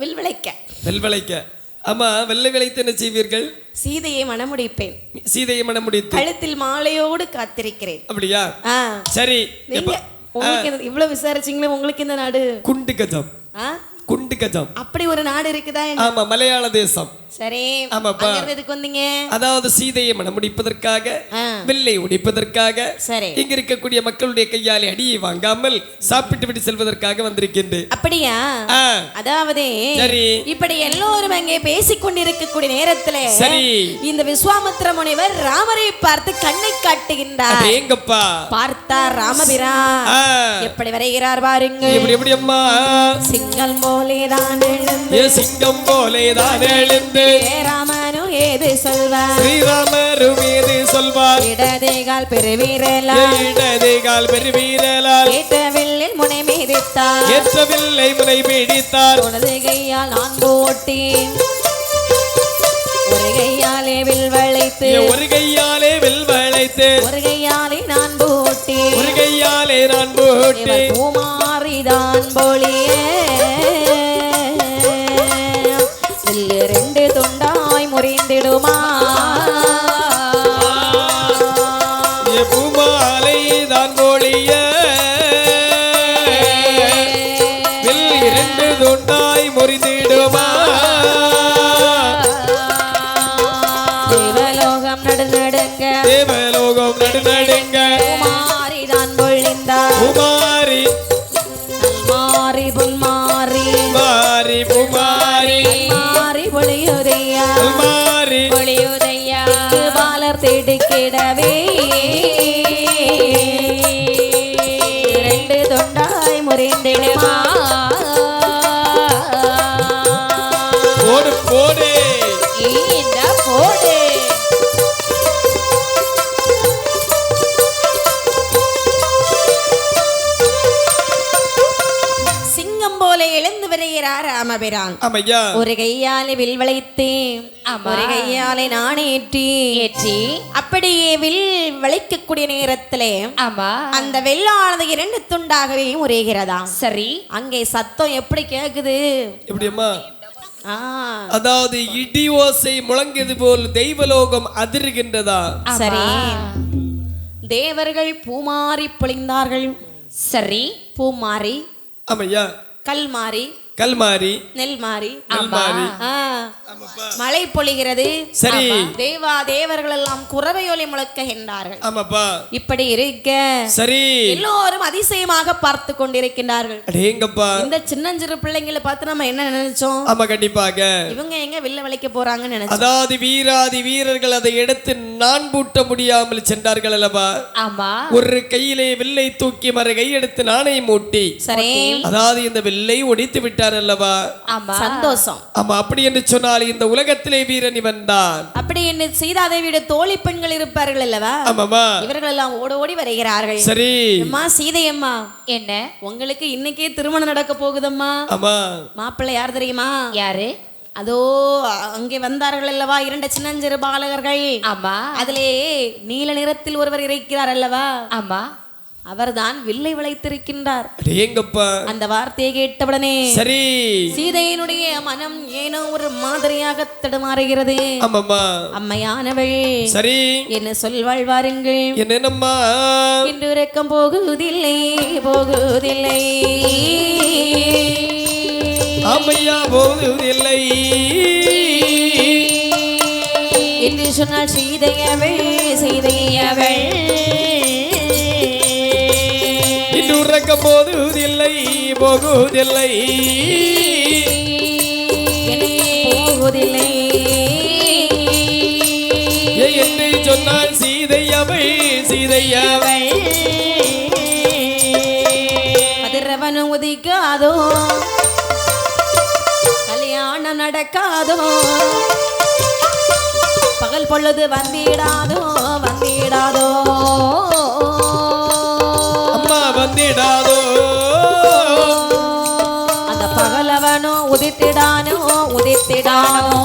வில் விளைக்க. வில் விளைக்க. ஆமா, வெள்ளை விளைத்து என்ன செய்வீர்கள்? சீதையை மணமுடிப்பேன். சீதையை மணமுடித்து கழுத்தில் மாலையோடு காத்திருக்கிறேன். அப்படியா? சரி. நீங்க உங்களுக்கு இவ்வளவு விசாரிச்சீங்களே, உங்களுக்கு இந்த நாடு? குண்டு கஜம். குண்டு கஜம். அப்படி ஒரு நாடு இருக்குதா? ஆமா, மலையாள தேசம். சரி. ஆமாப்பா. எதுக்கு வந்தீங்க? அதாவது சீதையை மணமுடிப்பதற்காக, வில்லை உடைப்பதற்காக. சரி. இங்க இருக்கக்கூடிய மக்களுடைய கையாலே அடியை வாங்காமல் சாப்பிட்டு விட்டு செல்வதற்காக வந்திருக்கின்றேன். அப்படியா? அதாவது இப்படி எல்லோரும் அங்கே பேசிக் கொண்டிருக்கக்கூடிய நேரத்துல சரி, இந்த விஸ்வாமித்திர முனிவர் ராமரை பார்த்து கண்ணை காட்டுகின்றார். எங்கப்பா பார்த்தார் ராமபிரான். எப்படி வரைகிறார் பாருங்க. எப்படி அம்மா? சிங்கம் போலேதான் எழுந்து, சிங்கம் போலேதான் எழுந்து, ராமனும் ஏது சொல்வார், ஸ்ரீராமரும் ஏது சொல்வார், இடதேகால் பெருவீரலால், இடதேகால் பெருவீரலால், ஏற்றவில்லில் முனை மீதித்தார், ஏற்றவில்லை முனை மீடித்தார், உனது கையால் நான் போட்டி, ஒரு கையாலே வில் வளைத்து, ஒரு கையாலே வில் வளைத்து, ஒரு கையாலே நான் போட்டி, ஒரு கையாலே நான் போட்டி, பூமாரிதான் பொழிய ரெண்டு துண்டாய் முறிந்திடுமா, பூமாலை தான் பொழிய வில் இரண்டு துண்டாய் முறிந்திடுமா, தேவலோகம் நடுநடுங்க, தேவலோகம் நடுநடுங்க, பூமாரிதான் பொழிந்தார், பூமாரி மாறி புன்மாரி, மாரி பூமாரி, மாறி பொழியுதையா, மாரி பொழியுதையா, பாலர் திடுக்கிடவே ரெண்டு தொண்டாய் முறிந்திடுமா, போடு போடு இந்த போடு. சிங்கம் போல எழுந்து வருகிறார் ராமபிரான். ஆமையா. ஒரு கையாலே வில் வளைத்து, ஒரு கையாலே நாணேற்றி ஏற்றி அப்படியே வில் வளைக்கக்கூடிய நேரத்திலே ஆமா அந்த வெள்ளானது இரண்டு துண்டாகவே உரைகிறதா. சரி. அங்கே சத்தம் எப்படி கேக்குது? எப்படி அம்மா? ஆ, அதாவது இடி ஓசை முழங்கியது போல் தெய்வலோகம் அதிர்கின்றதா? சரி. தேவர்கள் பூமாரி பொழிந்தார்கள். சரி. பூமாரி, ஆமையா, கல்மாரி, கல்மாரி, நெல் மாறி, நெல்மாரி. ஆ, மழை பொழிகிறது. சரி. தேவர்கள் எல்லாம் குரவையொலி முழக்குகின்றார்கள். ஆமாப்பா. இப்படி இருக்க சரி, எல்லோரும் அதிசயமாக பார்த்து கொண்டிருக்கின்றார்கள். அடேங்கப்பா. இந்த சின்னஞ்சிறு பிள்ளைங்களை பார்த்து நம்ம என்ன நினைச்சோம்? ஆமா, கண்டிப்பாக. இவங்க எங்க வில்ல வளைக்க போறாங்கன்னு நினைச்சோம். அதாவது வீராதி வீரர்கள் அதை எடுத்து நான் பூட்ட முடியாமல் சென்றார்கள் அல்லவா? ஆமா. ஒரு கையிலே வில்லை தூக்கி மறு கையெடுத்து நாணை மூட்டி, சரி, அதாவது இந்த வில்லை ஒடித்து விட்டார் அல்லவா? ஆமா. சந்தோஷம். ஆமா, அப்படி என்று சொன்னால் இந்த உலகத்திலே வீரன் இவன் தான். அப்படி என்று சீதாதேவியோட தோழி பெண்கள் இருப்பார்கள் அல்லவா? ஆமாமா. இவர்கள் எல்லாம் ஓடி வருகிறார்கள். சரி. அம்மா சீதையம்மா, என்ன? உங்களுக்கு இன்னைக்கே திருமணம் நடக்க போகுதம்மா. ஆமா. மாப்பிள்ளை யார் தெரியுமா? யாரு? அதோ அங்கே வந்தார்கள் அல்லவா இரண்டு சின்னஞ்சிறு பாலகர்கள். ஆமா. அதிலே நீல நிறத்தில் ஒருவர் இருக்கிறார் அல்லவா? ஆமா. அவர்தான் வில்லை வளைத்திருக்கின்றார். அடேங்கப்பா. அந்த வார்த்தையை கேட்டவுடனே சரி, சீதையினுடைய மனம் ஏனோ ஒரு மாதிரியாக தடுமாறுகிறது. ஆமாமா. அம்மையானவள், சரி, என்ன சொல்வாள் வாருங்கள். என்னம்மா? இன்று உறக்கம் போகுதில்லை போகுதில்லை. ஆமையா, போகுதில்லை என்று சொன்னால் சீதையவள் சீதையவள் இன்று உறக்க போகுதில்லை போகுதில்லை போகுதில்லை என்று சொன்னால் சீதையவள் சீதையவள் அதிரவனும் உதிக்காதோ, கல்யாணம் நடக்காதோ, பகல் பொழுது வந்திடாதோ வந்திடாதோ அம்மா வந்திடாதோ. அந்த பகலவனோ உதித்திடானோ உதித்திடானோ.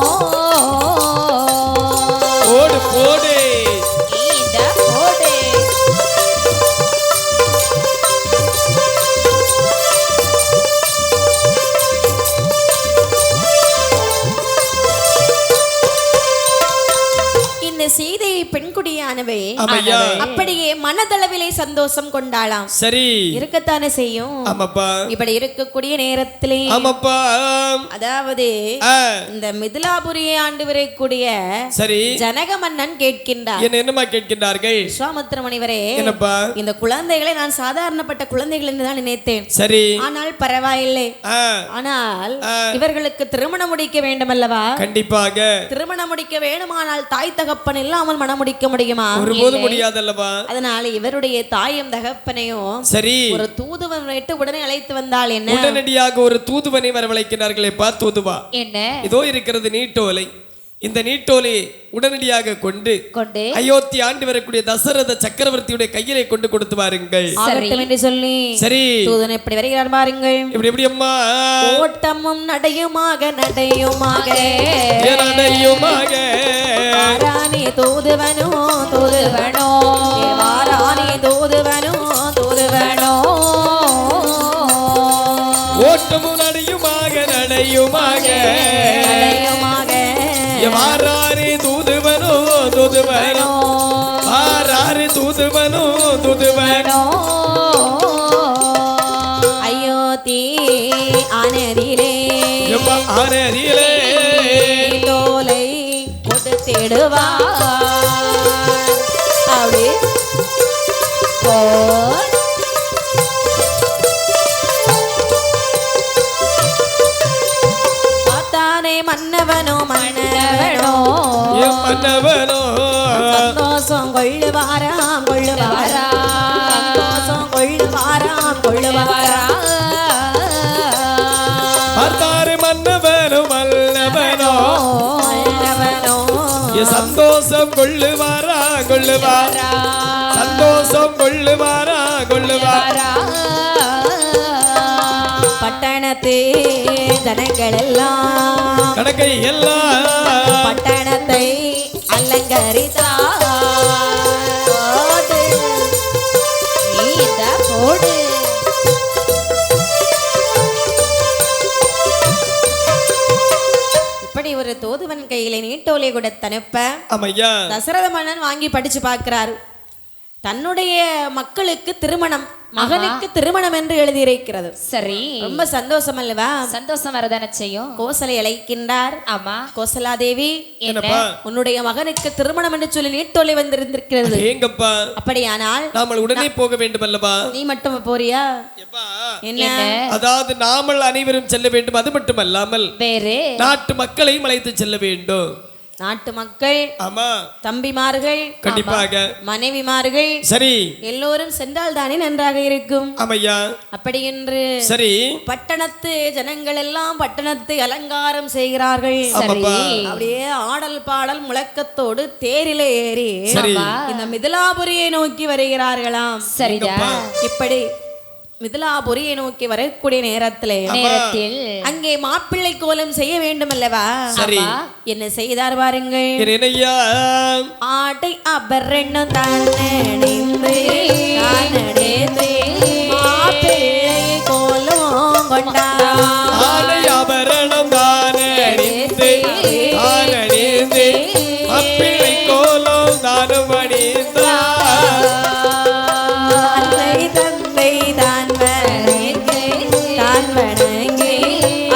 போடு போடு. இந்த போடு. இந்த சீதை பெண்குடியானவே ஆமையா. அப்படியே மனதளவிலே சந்தோஷம் கொண்டாளாம். சரி, இருக்கத்தானே செய்யும். ஆமாப்பா. இப்படி இருக்கக்கூடிய நேரத்திலே ஆமாப்பா. அதாவது ஆ, இந்த மிதிலாபுரியை ஆண்டு வரக்கூடிய சரி, ஜனக மன்னன் கேட்கின்றார். என்னமா கேட்கின்றார்கள்? விஸ்வாமித்திர முனிவரே, என்னப்பா? இந்த குழந்தைகளை நான் சாதாரணப்பட்ட குழந்தைகள் என்று தான் நினைத்தேன். சரி, ஆனால் பரவாயில்லை. ஆ, ஆனால் இவர்களுக்கு திருமணம் முடிக்க வேண்டும் அல்லவா? கண்டிப்பாக. திருமணம் முடிக்க வேண்டுமானால் தாய் தகப்பன் இல்லாமல் மனம் முடிக்க முடியுமா? ஒருபோது முடியாதல்லவா? அதனால இவருடைய தாயும் தகப்பனையும் சரி, ஒரு தூதுவன் விட்டு உடனே அழைத்து வந்தால் என்ன? உடனடியாக ஒரு தூதுவனை வரவழைக்கிறார்களே பா. தூதுவா, என்ன? இதோ இருக்கிறது நீட்டோலை. இந்த நீட்டோலை உடனடியாக கொண்டு அயோத்தி ஆண்டு வரக்கூடிய தசரத சக்கரவர்த்தியுடைய கையிலே கொண்டு கொடுத்து வாருங்கள் ஆகட்டும் என்று சொல்லி சரி, தூதன் எப்படி வருகிறார் பாருங்கள். இப்படி எப்படி அம்மா? ஓட்டமும் நடையுமாக நடையுமாக நடையுமாக வாரானே தூதுவனோ தூதுவனோ வாரானே தூதுவனோ தூதுவனோ. ஓட்டமும் நடையுமாக நடையுமாக நடையுமாக வாராரே தூதுவனோ தூதுவனோ வாராரே தூதுவனோ தூதுவனோ. அயோத்தி ஆனதிலே ஆனதிலே தோலை கொடுத்திடுவா அப்படி பார்த்தானே மன்னவனோ மன்னவனோ மன்னவனோ சந்தோஷம் கொள்ளுவாராம் கொள்ளுவாரா சந்தோஷம் கொள்ளுவாராம் கொள்ளுவாரா. பார்த்தாரு மன்னவனோ மன்னவனோ மன்னவனோ சந்தோஷம் கொள்ளுவாரா கொள்ளுவாரா சந்தோஷம் கொள்ளுவாரா கொள்ளுவாரா. பட்டணத்து ஜனங்கள் எல்லாம் கணக்கை எல்லாம் பட்டணத்தை அலங்கரித்தார். இந்த போடு. கையில நீட்டோலை கொடுத்து அனுப்ப ஆமையா தசரத மன்னன் வாங்கி படிச்சு பார்க்கிறாரு. தன்னுடைய மக்களுக்கு திருமணம், மகனுக்கு திருமணம் என்று எழுதியிருக்கிறது. சரி, ரொம்ப சந்தோஷம் அல்லவா? சந்தோஷம் வரதானே செய்யும். கோசலை அழைக்கின்றார். ஆமா, கோசலா தேவி, என்னப்பா உன்னுடைய மகனுக்கு திருமணம் என்று சொல்லி நீட்டோலை வந்திருந்திருக்கிறது. ஏங்கப்பா, அப்படியானால் நாமல் உடனே போக வேண்டும் அல்லவா? நீ மட்டும் போறியா? என்ன? அதாவது நாமல் அனைவரும் செல்ல வேண்டும். அது மட்டுமல்லாமல் வேறு நாட்டு மக்களையும் அழைத்து செல்ல வேண்டும். நாட்டு மக்கள், ஆமா, தம்பிமார்கள், கண்டிப்பாக மனைவிமார்கள் சரி எல்லோரும் சென்றால் தானே நன்றாக இருக்கும். ஆமையா, அப்படி என்று சரி பட்டணத்து ஜனங்கள் எல்லாம் பட்டணத்தை அலங்காரம் செய்கிறார்கள். சரி, அப்படியே ஆடல் பாடல் முழக்கத்தோடு தேரிலே ஏறி சரி இந்த மிதிலாபுரியை நோக்கி வருகிறார்களாம். சரிதான். இப்படி மிதிலாபுரியை நோக்கி வரக்கூடிய நேரத்தில் அங்கே மாப்பிள்ளை கோலம் செய்ய வேண்டும் அல்லவா? சரி, என்ன செய்தார் பாருங்கள். என்னையா ஆடை அபரணம் தானடைந்து மாப்பிள்ளை கோலம் கொண்டார். ஆடை ஆபரணம் தானணிந்து ஆனணிந்து அப்பிள்ளை கோலம் தானும் அணிந்தார். தந்தை தான் வணங்கி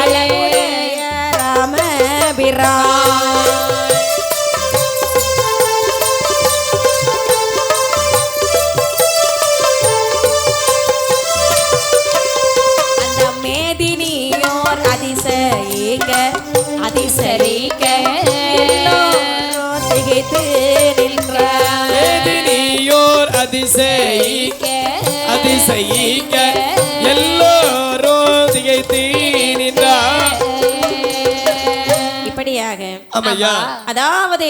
அழகுடைய ராமபிரான் அந்த மேதினியோர் அதிசயிக்க அதிசரிக்க திகைத்து நின்றார். மேதினியோர் அதிசயிக்க அதிசயிக்க எல்லோரும் திகைத்து நின்றார். இப்படியாக ஆமையா, அதாவது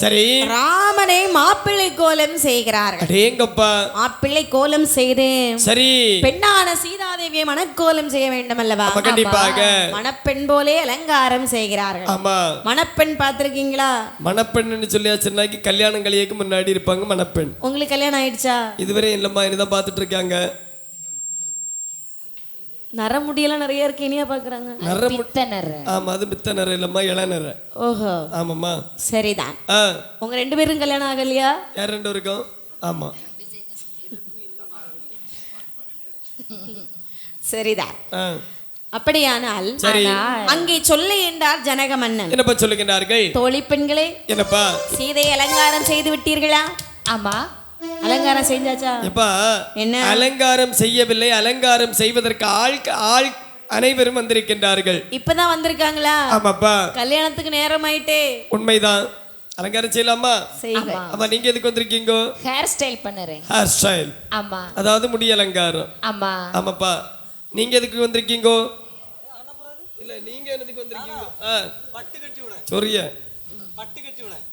சரி ராமனை மாப்பிள்ளை கோலம் செய்கிறார்கள். அடேங்கப்பா, மாப்பிள்ளை கோலம் செய்து சரி பெண்ணான சீதாதேவியை மணக்கோலம் செய்ய வேண்டும் அல்லவா? ஆமா, கண்டிப்பாக மணப்பெண் போலே அலங்காரம் செய்கிறார்கள். ஆமா, மணப்பெண் பார்த்திருக்கீங்களா? மணப்பெண்ணு சொல்லியாச்சுன்னாக்கி கல்யாணம் கலியக்கு முன்னாடி இருப்பாங்க மணப்பெண். உங்களுக்கு கல்யாணம் ஆயிடுச்சா? இதுவரை இல்லம்மா, இனிதான் பார்த்துட்டு இருக்காங்க. நரமுடியெல்லாம் நிறைய இருக்கு, இனியா பாக்குறாங்க. ஆமா, அது மித்த நிற இல்லம்மா, இளநற. ஓஹோ, ஆமாம்மா, சரிதான். உங்க ரெண்டு பேரும் கல்யாணம் ஆகலையா? யார் ரெண்டு இருக்கும்? ஆமா, சரிதான். அப்படியானால் அங்கே சொல்ல என்றார் ஜனக மன்னன். என்னப்பா சொல்லுகின்றார்கள்? தோழி பெண்களே, என்னப்பா சீதையை அலங்காரம் செய்து விட்டீர்களா? ஆமா, அலங்காரம் செஞ்சாச்சா? எப்பா, என்ன அலங்காரம் செய்யவில்லை. அலங்காரம் செய்வதற்கு ஆள் அனைவரும் வந்திருக்கின்றார்கள். இப்பதான் வந்திருக்காங்களா? ஆமாப்பா, கல்யாணத்துக்கு நேரம் ஆயிட்டே. உண்மைதான். அலங்காரம் செய்யலாமா? ஆமா, நீங்க எதுக்கு வந்திருக்கீங்க? ஹேர் ஸ்டைல் பண்ணுறேன். ஹேர் ஸ்டைல், ஆமா, அதாவது முடி அலங்காரம். ஆமா, ஆமாப்பா, நீங்க எதுக்கு வந்திருக்கீங்க? இல்ல, நீங்க எதுக்கு வந்திருக்கீங்க? பட்டு கட்டி விட சொரிய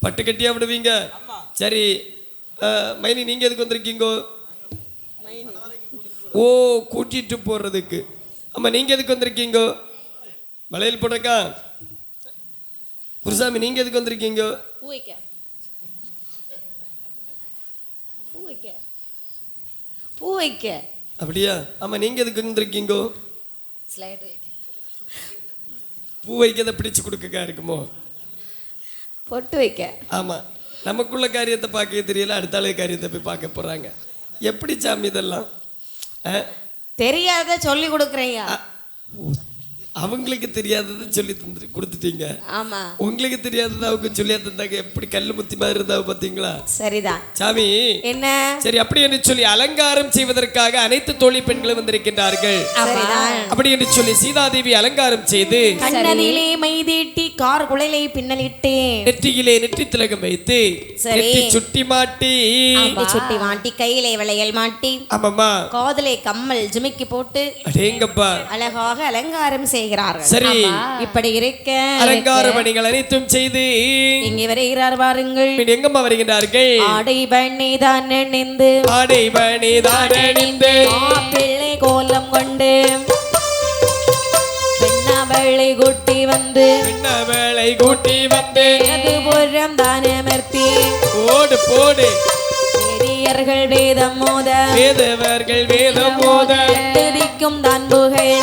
பட்டு கட்டியா விடுவீங்க? சரி, மைனி நீங்க எதுக்கு வந்திருக்கீங்க? ஓ, கூட்டிட்டு போறதுக்கு. ஆமா, நீங்க எதுக்கு வந்திருக்கீங்க? வளையல் போடக்கா? குருசாமி நீங்க எதுக்கு வந்திருக்கீங்க? பூ வைக்க. பூ வைக்க. பூ வைக்க. அப்படியா? ஆமா, நீங்க எதுக்கு வந்திருக்கீங்க? ஸ்லைட் வைக்க. பூ வைக்கதை பிடிச்சு கொடுக்க இருக்குமோ? பொட்டு வைக்க. ஆமா, நமக்குள்ள காரியத்தை பார்க்க தெரியல, அடுத்த ஆளு காரியத்தை போய் பார்க்க போறாங்க. எப்படி சாமி இதெல்லாம்? தெரியாத சொல்லி கொடுக்குறீங்க. அவங்களுக்கு தெரியாதது சொல்லி கொடுத்துட்டீங்க. ஆமா, உங்களுக்கு தெரியாதது அவங்க சொல்லி தந்தாங்க. எப்படி கல்லு முத்தி மாதிரி இருந்தாங்க பாத்தீங்களா? சரிதான் சாமி. என்ன? சரி, அப்படி என்று சொல்லி அலங்காரம் செய்வதற்காக அனைத்து தோழி பெண்களும் வந்திருக்கின்றார்கள். அப்படி என்று சொல்லி சீதாதேவி அலங்காரம் செய்து கண்ணனிலே மைதீட்டி கார் குழலை பின்னலிட்டு நெற்றியிலே நெற்றி திலகம் வைத்து நெற்றி சுட்டி மாட்டி சுட்டி மாட்டி கையிலே வளையல் மாட்டி ஆமாமா காதலை கம்மல் ஜிமிக்கி போட்டு அடேங்கப்பா அழகாக அலங்காரம் செய்கிறார்கள். சரி, இப்படி இருக்க அலங்கார பணிகள் அனைத்தும் செய்து இங்கே வருகிறார் பாருங்கள். எங்கம்மா வருகின்றார்கள்? ஆடை பண்ணி தான் நின்று ஆடை பண்ணி தான் நின்று பிள்ளை கோலம் கொண்டு பெண்ணவளை கூட்டி வந்து பெண்ணவளை கூட்டி வந்து புறம் தானே மர்த்தி போடு போடு பெரியர்கள் வேதம் மோத வேதவர்கள் வேதம் மோத துதிக்கும் தான் புகழ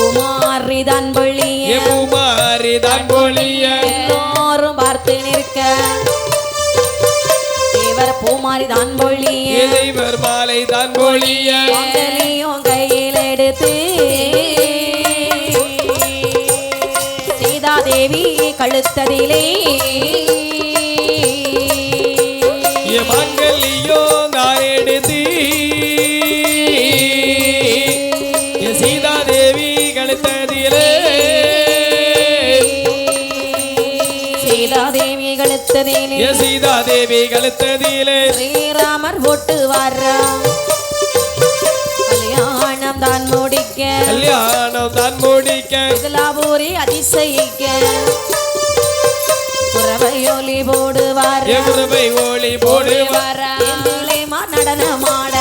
உமாரிதான் பொழிய உமாரி தான் பொழிய எல்லோரும் பார்த்து நிற்க தேவர் பூமாரி தான் பொழிய தேவர் மாலை தான் பொழிய மாங்கல்யம் கையில் எடுத்து சீதாதேவி கழுத்ததிலே மாங்கல்யோ நான் எடுத்து சீதாதேவி கழுத்ததிலே சீதாதேவி கழுத்ததிலே சீதாதேவி கழுத்ததிலே ஸ்ரீராமர் போட்டு வர்றா கல்யாணம் தான் முடிக்க கல்யாணம் தான் முடிக்க இதலாபூரி அதிசயிக்க குறவையொலி போடுவார் குறவை ஒளி போடுவார் நடனமாட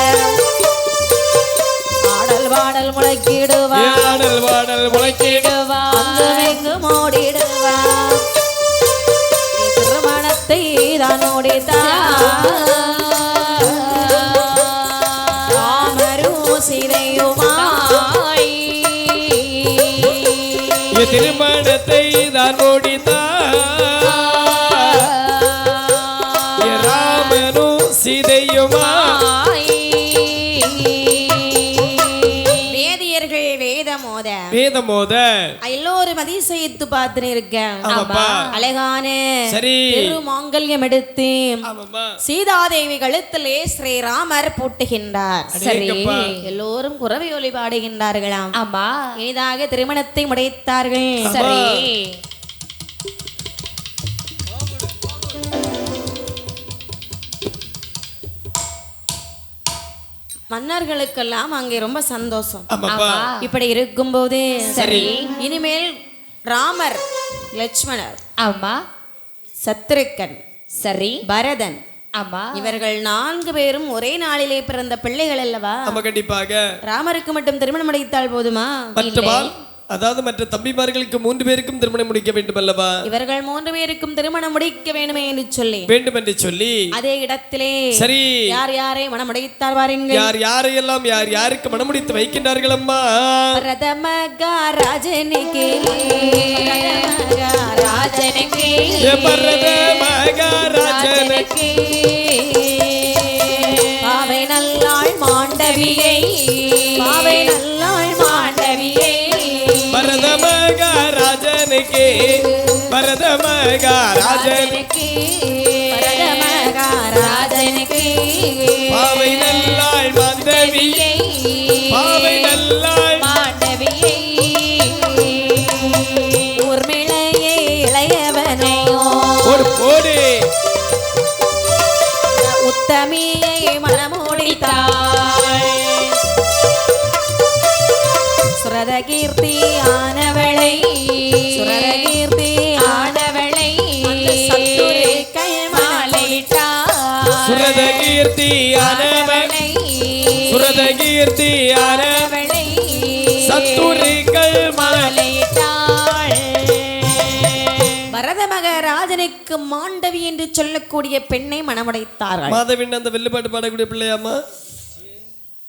ஆடல் பாடல் முளைக்கிடுவார் ஆடல் பாடல் முளைக்கிடுவார் அங்கு மோடிடுவார் திருமணத்தை தான் ராமரும் சிறையுமாய் திருமணத்தை தான் முடித்தார் ராமனும் சீதையுமாய் வேதியர்கள் வேதமோத எல்லோரும் அதிசயித்து பார்த்து இருக்கேன் ஆமாப்பா. அழகான சரி. திருமாங்கல்யம் எடுத்து ஆமாம்மா சீதாதேவி கழுத்திலே ஸ்ரீராமர் பூட்டுகின்றார் அடேங்கப்பா. எல்லோரும் குறவை ஒலி பாடுகின்றார்களாம் ஆமா இனிதாக திருமணத்தை முடித்தார்கள் சரி மன்னர்களுக்கெல்லாம் அங்கே ரொம்ப சந்தோஷம் ஆமாப்பா இப்படி இருக்கும்போது சரி. இனிமேல் ராமர் லட்சுமணர் ஆமா சத்ருக்கன் சரி பரதன் ஆமா இவர்கள் 4 பேரும் ஒரே நாளிலே பிறந்த பிள்ளைகள் அல்லவா ஆமா கண்டிப்பாக ராமருக்கு மட்டும் திருமணம் முடித்தால் போதுமா மற்றவாள் அதாவது மற்ற தம்பிமார்களுக்கு 3 பேருக்கும் திருமணம் முடிக்க வேண்டும் அல்லவா இவர்கள் 3 பேருக்கும் திருமணம் முடிக்க வேண்டுமே என்று சொல்லி வேண்டும் என்று சொல்லி அதே இடத்திலே சரி யார் யாரை மனம் முடித்தார் பாருங்கள் யார் யாரையெல்லாம் யார் யாருக்கு மனம் முடித்து வைக்கின்றார்கள் அம்மா ராஜனுக்கு ராஜனுக்கு பரத மகாராஜனுக்கு பாவை நல்லாள் மாண்டவியை பாவை நல்லாள் மாண்டவியை பரத மகாராஜனுக்கு பரத மகாராஜனுக்கு பரத மகாராஜனுக்கு பாவை நல்லாள் மாந்தவியை பாவை நல்லாள் மாண்டவியை ஊர்மிளையே இளையவனோ ஒரு போடு உத்தமியை மனமோடித்தாள் சுரதகீர்த்தி ஆனவளை சுரதகீர்த்தி ஆனவளை சத்துரை மாலையிட்டாள் சுரதகீர்த்தி ஆனவளை சுரதகீர்த்தி ஆனவளை சத்துரிகள் மாலையிட்டாள் பரத மகாராஜனுக்கு மாண்டவி என்று சொல்லக்கூடிய பெண்ணை மணமுடைத்தார்கள் மாதவின் அந்த வெள்ளுப்பாட்டு பாடக்கூடிய பிள்ளையாமா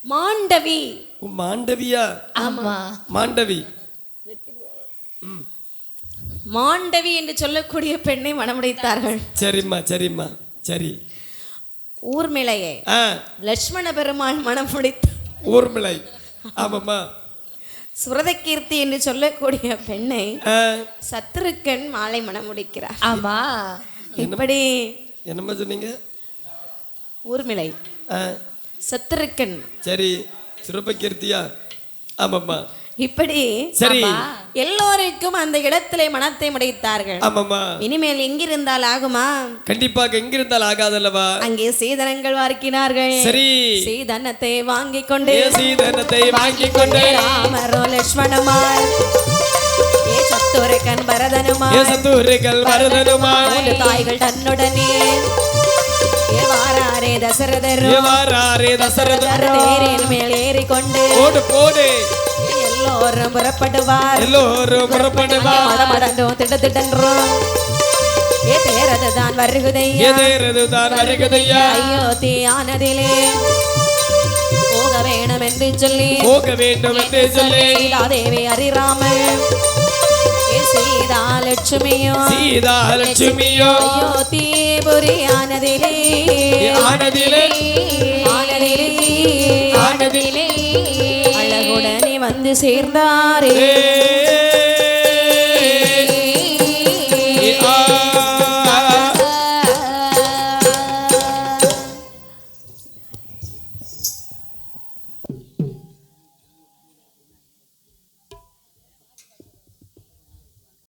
மாண்டவி மாண்டவியா ஆமா மாண்டவி மாண்டவி என்று சொல்லக்கூடிய பெண்ணை மணமுடைத்தார்கள் சரிம்மா சரிம்மா சரி ஊர்மிளையே ஆ லட்சுமண பெருமாள் மணமுடித்த ஊர்மிளை ஆமாம்மா சுரதகீர்த்தி என்று சொல்லக்கூடிய பெண்ணை ஆ சத்ருக்கன் மாலை மணமுடிக்கிறார் ஆமா இப்படி என்னம்மா சொன்னீங்க ஊர்மிளை ஆ சத்ருக்கன் சரி சிறப்பகீர்த்தியா ஆமாம்மா இப்படி சரி எல்லோருக்கும் அந்த இடத்திலே மனத்தை முடித்தார்கள் ஆமாம்மா இனிமேல் எங்கிருந்தால் ஆகுமா கண்டிப்பாக எங்கிருந்தால் ஆகாதல்லவா அங்கே சீதனங்கள் வார்க்கினார்கள் சரி சீதனத்தை வாங்கிக் கொண்டு சீதனத்தை வாங்கிக் கொண்டு ராமரோ லட்சுமணமாய் ஏ சத்துரக்கன் பரதனுமா சத்துரிகள் வரதனுமா 3 தாய்கள் தன்னுடனே ஏ வாராரே தசரதரும் வாராரே தசரதர் தேரின் மேல் ஏறிக்கொண்டு போடு போடு எல்லோரும் புறப்படுவார் எல்லோரும் புறப்படுவார் மடமடண்டும் திட்டத்திட்டன்றும் ஏ தேரதுதான் வருகுதையா எதிரதுதான் வருகுதையா அயோத்தி ஆனதிலே போக வேணும் என்று சொல்லி போக வேண்டும் என்று சொல்லி சீதாதேவி ஹரிராமன் ஏ ஸ்ரீ சீதாலட்சுமியோ சீதாலட்சுமியோ அயோத்திபுரி ஆனதிலே ஆனதிலே ஆனதிலே அழகுடனே வந்து சேர்ந்தாரே